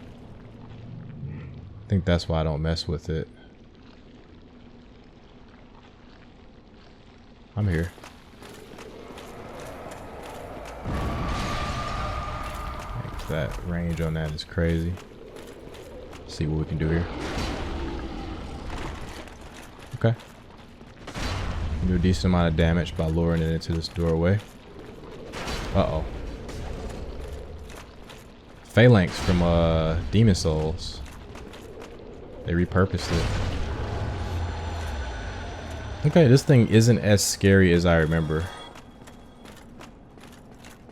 I think that's why I don't mess with it. I'm here. That range on that is crazy. Let's see what we can do here. Okay. Do a decent amount of damage by luring it into this doorway. Uh-oh. Phalanx from Demon Souls. They repurposed it. Okay, this thing isn't as scary as I remember.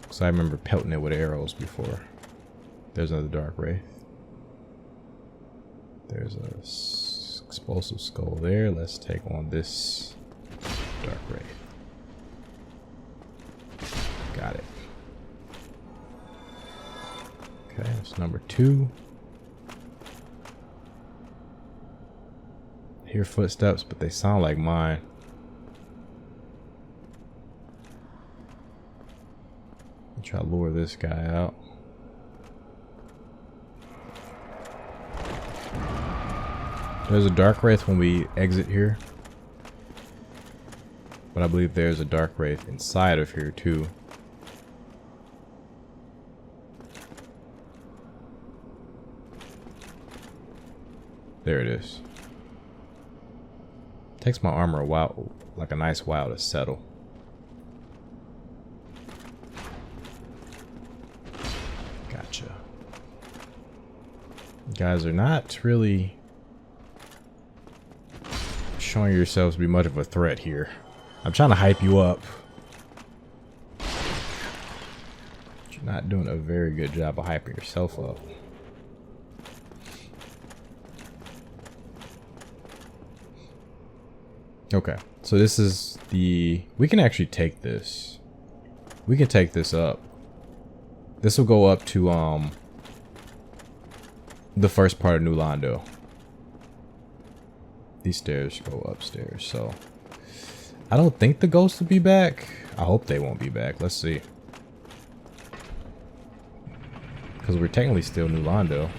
Because I remember pelting it with arrows before. There's another Dark Wraith. There's a explosive skull there. Let's take on this Dark Wraith. Got it. Okay, that's number 2. I hear footsteps, but they sound like mine. I'll try to lure this guy out. There's a Dark Wraith when we exit here. But I believe there's a Dark Wraith inside of here too. There it is. Takes my armor a while, like a nice while to settle. Gotcha. You guys are not really showing yourselves to be much of a threat here. I'm trying to hype you up. You're not doing a very good job of hyping yourself up. Okay, so this is the... We can actually take this. We can take this up. This will go up to the first part of New Londo. These stairs go upstairs, so I don't think the ghosts will be back. I hope they won't be back. Let's see. Because we're technically still New Londo.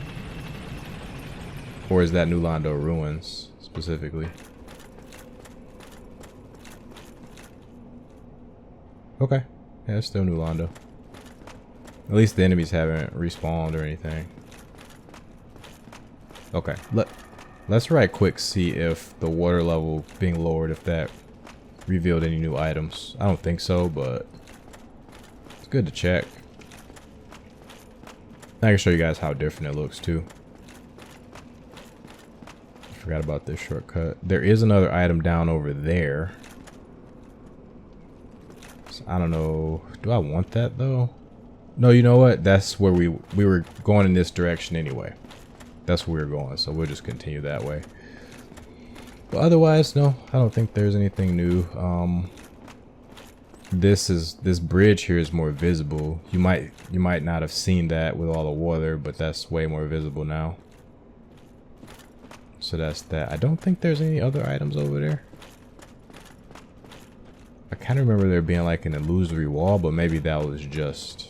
Or is that New Londo Ruins, specifically? Okay. Yeah, it's still New Londo. At least the enemies haven't respawned or anything. Okay. Let's right quick see if the water level being lowered, if that revealed any new items. I don't think so, but it's good to check. I can show you guys how different it looks too. forgot about this shortcut. There is another item down over there. So I don't know. Do I want that though? No, you know what? That's where we were going in this direction anyway. That's where we're going, so we'll just continue that way. But otherwise, no, I don't think there's anything new. This bridge here is more visible. You might not have seen that with all the water, but that's way more visible now. So that's that. I don't think there's any other items over there. I kind of remember there being like an illusory wall, but maybe that was just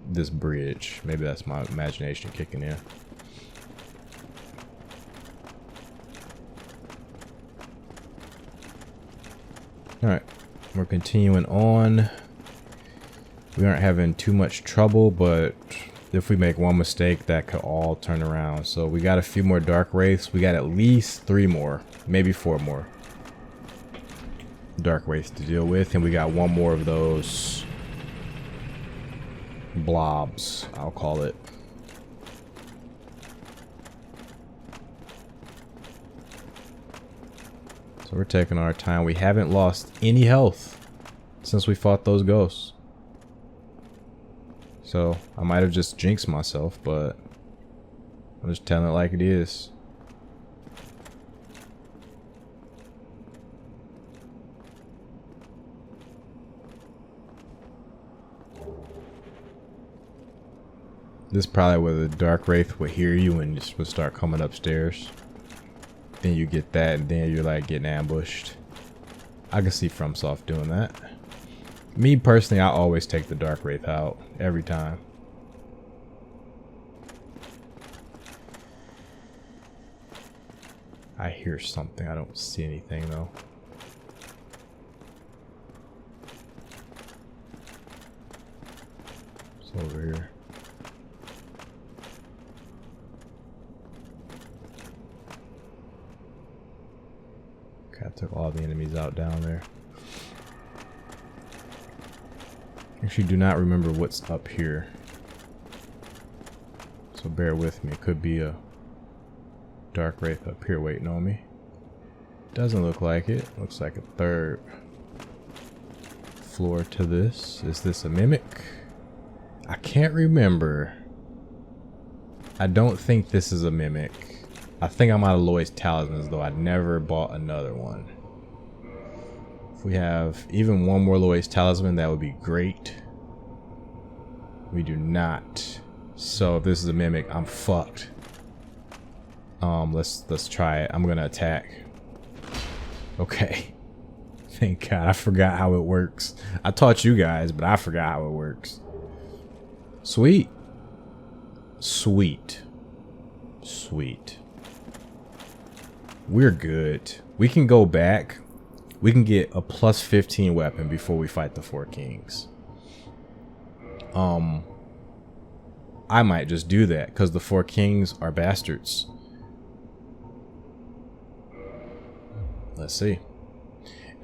this bridge. Maybe that's my imagination kicking in. Alright, we're continuing on. We aren't having too much trouble, but if we make one mistake, that could all turn around. So we got a few more dark wraiths. We got at least 3 more, maybe 4 more dark wraiths to deal with, and we got 1 more of those blobs, I'll call it. So we're taking our time. We haven't lost any health since we fought those ghosts. So I might have just jinxed myself, but I'm just telling it like it is. This is probably where the dark wraith would hear you and just would start coming upstairs. Then you get that, and then you're like getting ambushed. I can see FromSoft doing that. Me personally, I always take the dark wraith out every time. I hear something. I don't see anything though. It's over here. Okay, I took all the enemies out down there. Actually, do not remember what's up here, so bear with me. It could be a dark wraith up here waiting on me. Doesn't look like it. Looks like a 3rd floor to this. Is this a mimic? I can't remember. I don't think this is a mimic. I think I'm out of Lloyd's talismans though. I never bought another one. If we have even 1 more Lloyd's talisman, that would be great. We do not. So if this is a mimic, I'm fucked. Let's try it. I'm gonna attack. Okay. Thank God. I forgot how it works. I taught you guys, but I forgot how it works. Sweet. Sweet. Sweet. We're good. We can go back. We can get a plus 15 weapon before we fight the 4 kings. I might just do that because the 4 kings are bastards. Let's see.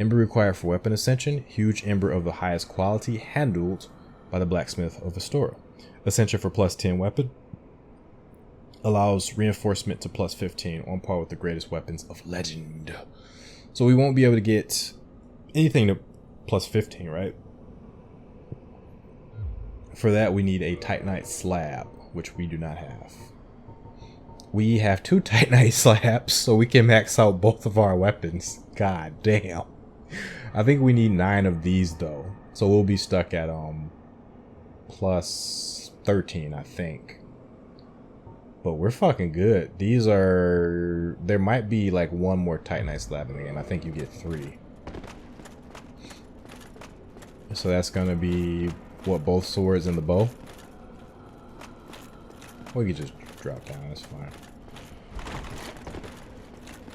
Ember required for weapon ascension. Huge ember of the highest quality, handled by the blacksmith of Astora. Ascension for plus 10 weapon. Allows reinforcement to plus 15, on par with the greatest weapons of legend. So we won't be able to get anything to plus 15, right? For that, we need a Titanite slab, which we do not have. We have 2 Titanite slabs, so we can max out both of our weapons. God damn. I think we need 9 of these, though. So we'll be stuck at plus 13, I think. But we're fucking good. These are... There might be like 1 more Titanite slab in the game. I think you get 3. So that's going to be, what, both swords and the bow? We could just drop down. That's fine.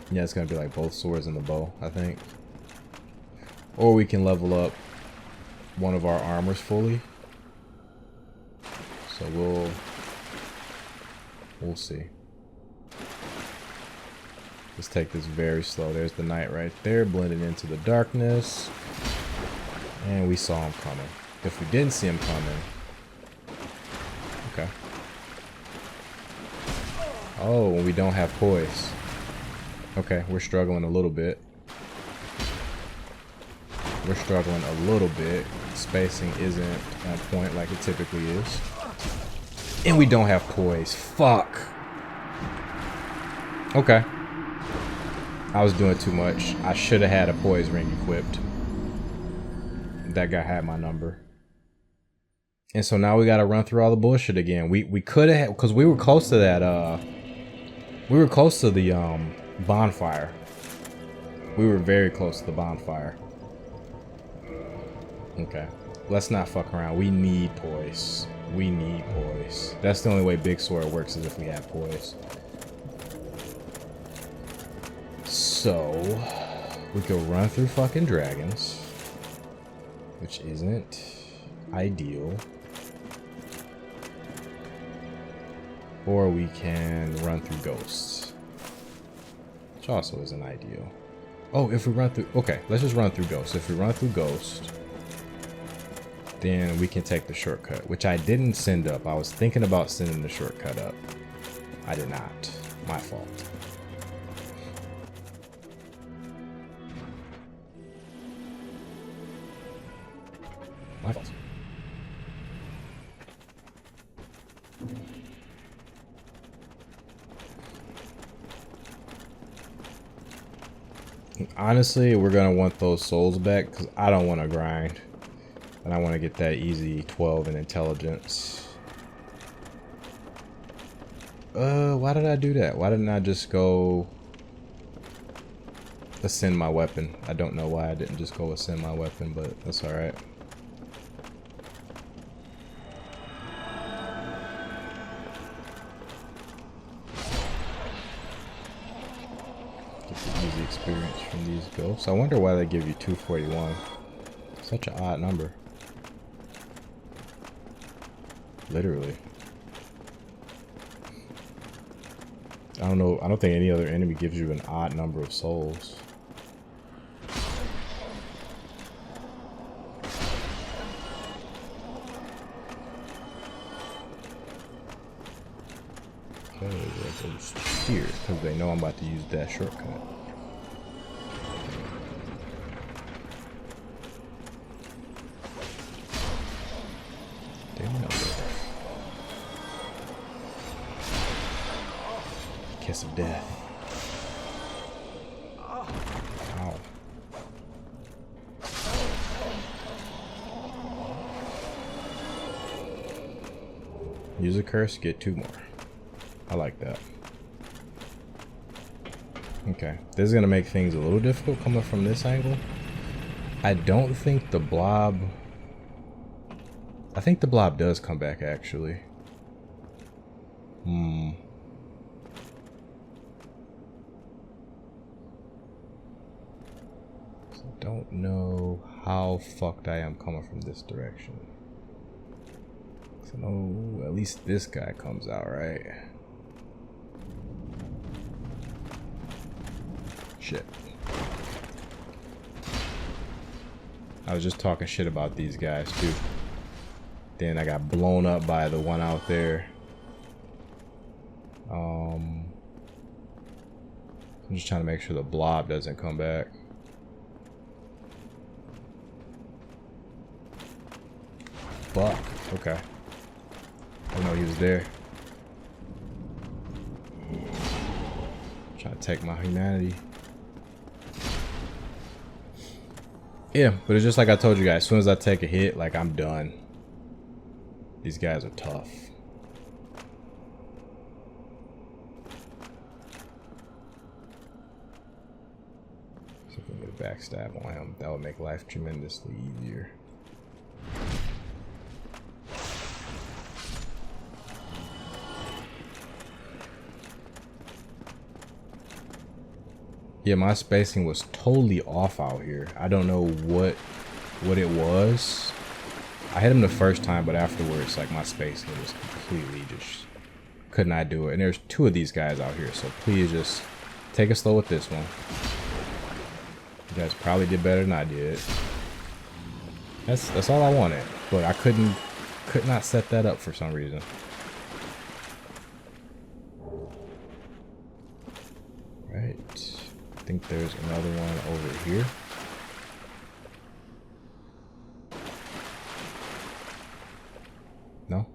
Yeah, it's going to be like both swords and the bow, I think. Or we can level up one of our armors fully. So we'll see. Let's take this very slow. There's the knight right there, blending into the darkness. And we saw him coming. If we didn't see him coming... Okay. Oh, we don't have poise. Okay, we're struggling a little bit. We're struggling a little bit. Spacing isn't on point like it typically is. And we don't have poise. Fuck. Okay. I was doing too much. I should have had a poise ring equipped. That guy had my number. And so now we gotta run through all the bullshit again. We could have, because we were close to that, we were close to the bonfire. We were very close to the bonfire. Okay. Let's not fuck around. We need poise. We need poise. That's the only way Big Sword works, is if we have poise. So we could run through fucking dragons, which isn't ideal. Or we can run through ghosts, which also isn't ideal. Oh, if we run through... Okay, let's just run through ghosts. If we run through ghost, then we can take the shortcut, which I didn't send up. I was thinking about sending the shortcut up. I did not. My fault. My fault. Honestly, we're gonna want those souls back because I don't want to grind. And I want to get that easy 12 in intelligence. Why did I do that? Why didn't I just go ascend my weapon? I don't know why I didn't just go ascend my weapon, but that's alright. Get the easy experience from these ghosts. I wonder why they give you 241. Such an odd number. Literally. I don't know. I don't think any other enemy gives you an odd number of souls. Okay, they'll go here because they know I'm about to use that shortcut. Kiss of death. Ow. Use a curse, get 2 more. I like that. Okay, this is gonna make things a little difficult coming from this angle. I don't think the blob... I think the blob does come back, actually. Don't know how fucked I am coming from this direction. So no, at least this guy comes out, right? Shit. I was just talking shit about these guys too. Then I got blown up by the one out there. I'm just trying to make sure the blob doesn't come back. Fuck. Okay. I didn't know he was there. Trying to take my humanity. Yeah, but it's just like I told you guys. As soon as I take a hit, like, I'm done. These guys are tough. So if we get a backstab on him, that would make life tremendously easier. Yeah, my spacing was totally off out here. I don't know what it was. I hit him the first time, but afterwards, like, my spacing was completely just could not do it. And there's 2 of these guys out here, so please just take it slow with this one. You guys probably did better than I did. That's all I wanted, but I could not set that up for some reason. Right. think there's another one over here. No?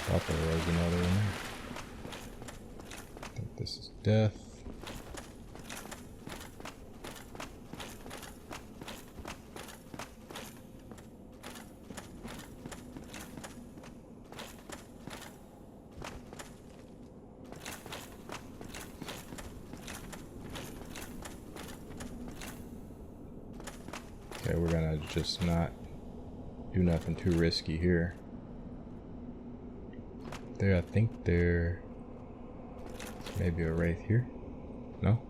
Thought there was another one there. I think this is death. Okay, we're gonna just not do nothing too risky here. There, I think there maybe a wraith here. No?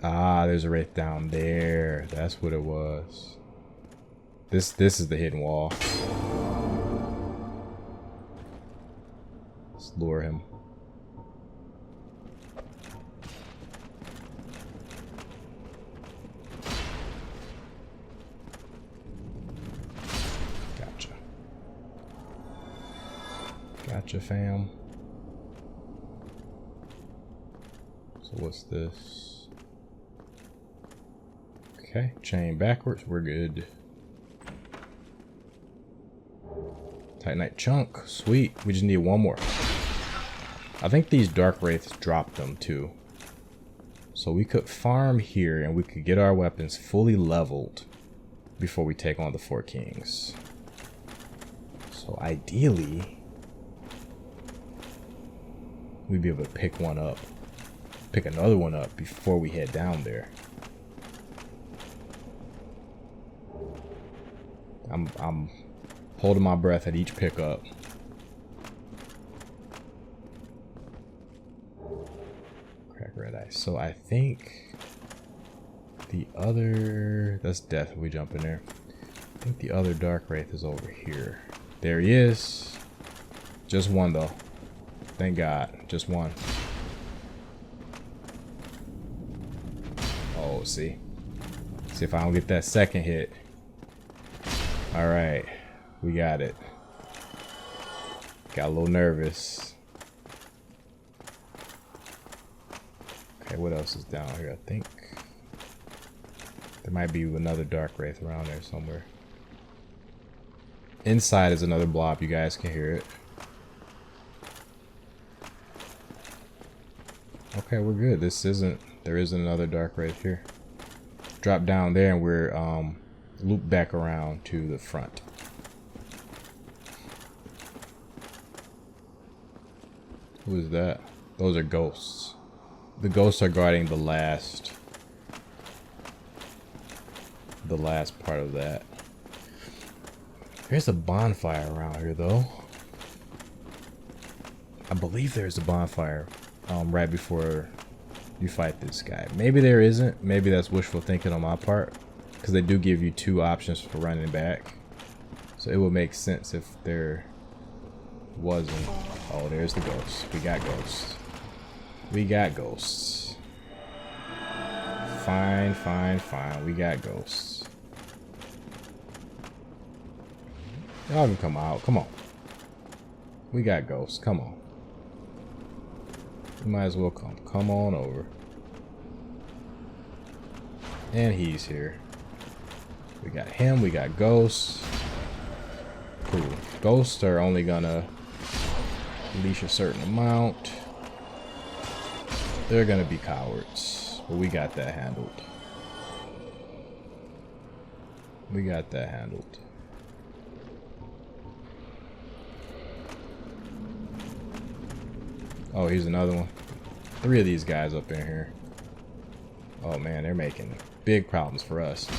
Ah, there's a wraith down there. That's what it was. This is the hidden wall. Let's lure him. Gotcha, fam. So what's this? Okay, chain backwards. We're good. Titanite chunk. Sweet. We just need one more. I think these dark wraiths dropped them too. So we could farm here and we could get our weapons fully leveled before we take on the 4 kings. So ideally, we'd be able to pick one up, pick another one up before we head down there. I'm holding my breath at each pickup. Crack red ice. So I think the other, that's death if we jump in there. I think the other dark wraith is over here. There he is. Just one though. Thank God, just one. Oh, see if I don't get that second hit. All right, we got it. Got a little nervous. Okay, what else is down here? I think there might be another dark wraith around there somewhere. Inside is another blob. You guys can hear it. Okay, we're good. There isn't another dark wraith here. Drop down there and we're loop back around to the front. Who is that? Those are ghosts. The ghosts are guarding the last part of that. There's a bonfire around here though. I believe there's a bonfire right before you fight this guy. Maybe there isn't. Maybe that's wishful thinking on my part, because they do give you 2 options for running back. So it would make sense if there wasn't. Oh, there's the ghost. We got ghosts. We got ghosts. Fine, fine, fine. We got ghosts. Y'all can come out. Come on. We got ghosts. Come on. You might as well come on over. And he's here. We got him, we got ghosts. Cool. Ghosts are only gonna unleash a certain amount. They're gonna be cowards. But we got that handled. We got that handled. Oh, here's another one. 3 of these guys up in here. Oh man, they're making big problems for us.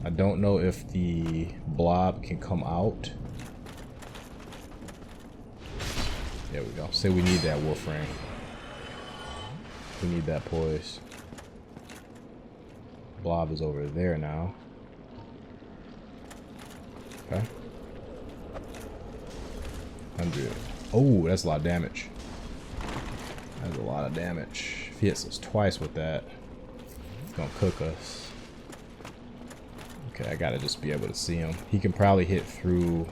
I don't know if the blob can come out. There we go. Say we need that wolf ring. We need that poise. Blob is over there now. Okay. 100. Oh, that's a lot of damage. That's a lot of damage. If he hits us twice with that, it's gonna cook us. Okay, I gotta just be able to see him. He can probably hit through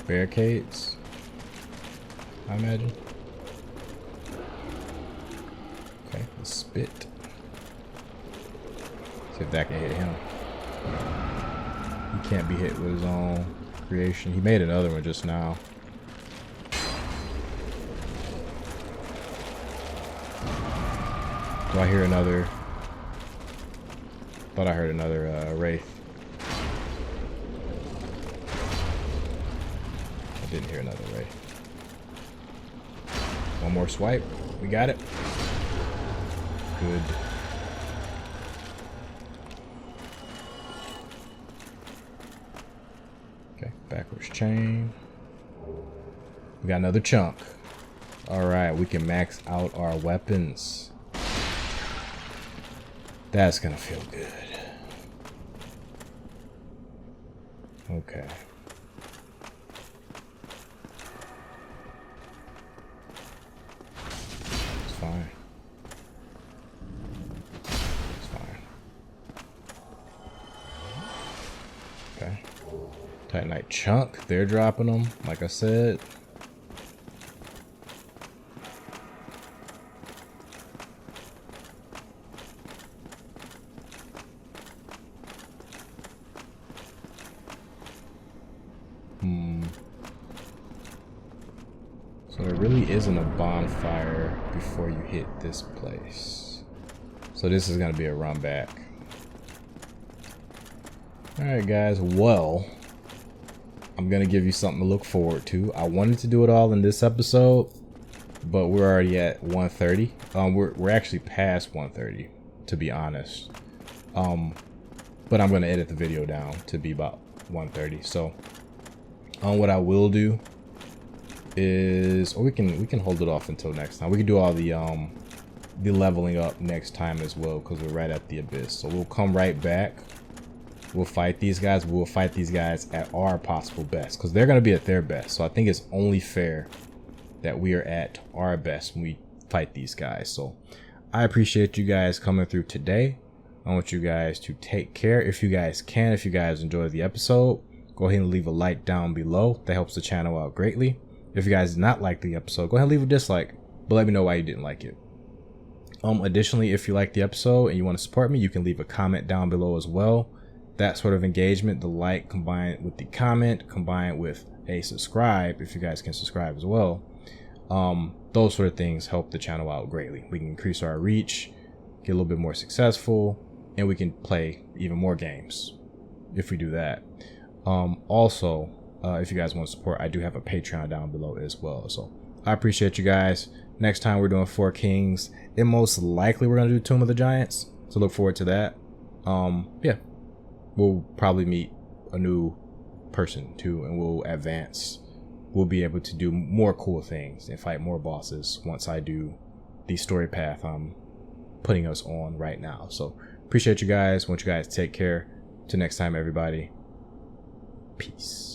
barricades, I imagine. Okay, let's spit. See if that can hit him. He can't be hit with his own creation. He made another one just now. Do I hear another? Thought I heard another wraith. I didn't hear another wraith. One more swipe. We got it. Good. Okay, backwards chain. We got another chunk. Alright, we can max out our weapons. That's gonna feel good. Okay. It's fine. It's fine. Okay. Titanite chunk. They're dropping them, like I said. So there really isn't a bonfire before you hit this place. So this is going to be a run back. Alright guys, well, I'm going to give you something to look forward to. I wanted to do it all in this episode, but we're already at 1:30. We're actually past 1:30, to be honest. But I'm going to edit the video down to be about 1:30. So what I will do is, or we can hold it off until next time. We can do all the leveling up next time as well, because we're right at the abyss. So we'll come right back. We'll fight these guys. We'll fight these guys at our possible best, because they're going to be at their best. So I think it's only fair that we are at our best when we fight these guys. So I appreciate you guys coming through today. I want you guys to take care. If you guys can, if you guys enjoyed the episode, go ahead and leave a like down below. That helps the channel out greatly. If you guys did not like the episode, go ahead and leave a dislike, but let me know why you didn't like it. Additionally, if you like the episode and you want to support me, you can leave a comment down below as well. That sort of engagement, the like combined with the comment, combined with a subscribe, if you guys can subscribe as well, those sort of things help the channel out greatly. We can increase our reach, get a little bit more successful, and we can play even more games if we do that. Also, if you guys want to support, I do have a Patreon down below as well. So I appreciate you guys. Next time we're doing 4 Kings, and most likely we're going to do Tomb of the Giants. So look forward to that. Yeah, we'll probably meet a new person too, and we'll advance. We'll be able to do more cool things and fight more bosses once I do the story path I'm putting us on right now. So appreciate you guys. Want you guys to take care. Till next time, everybody. Peace.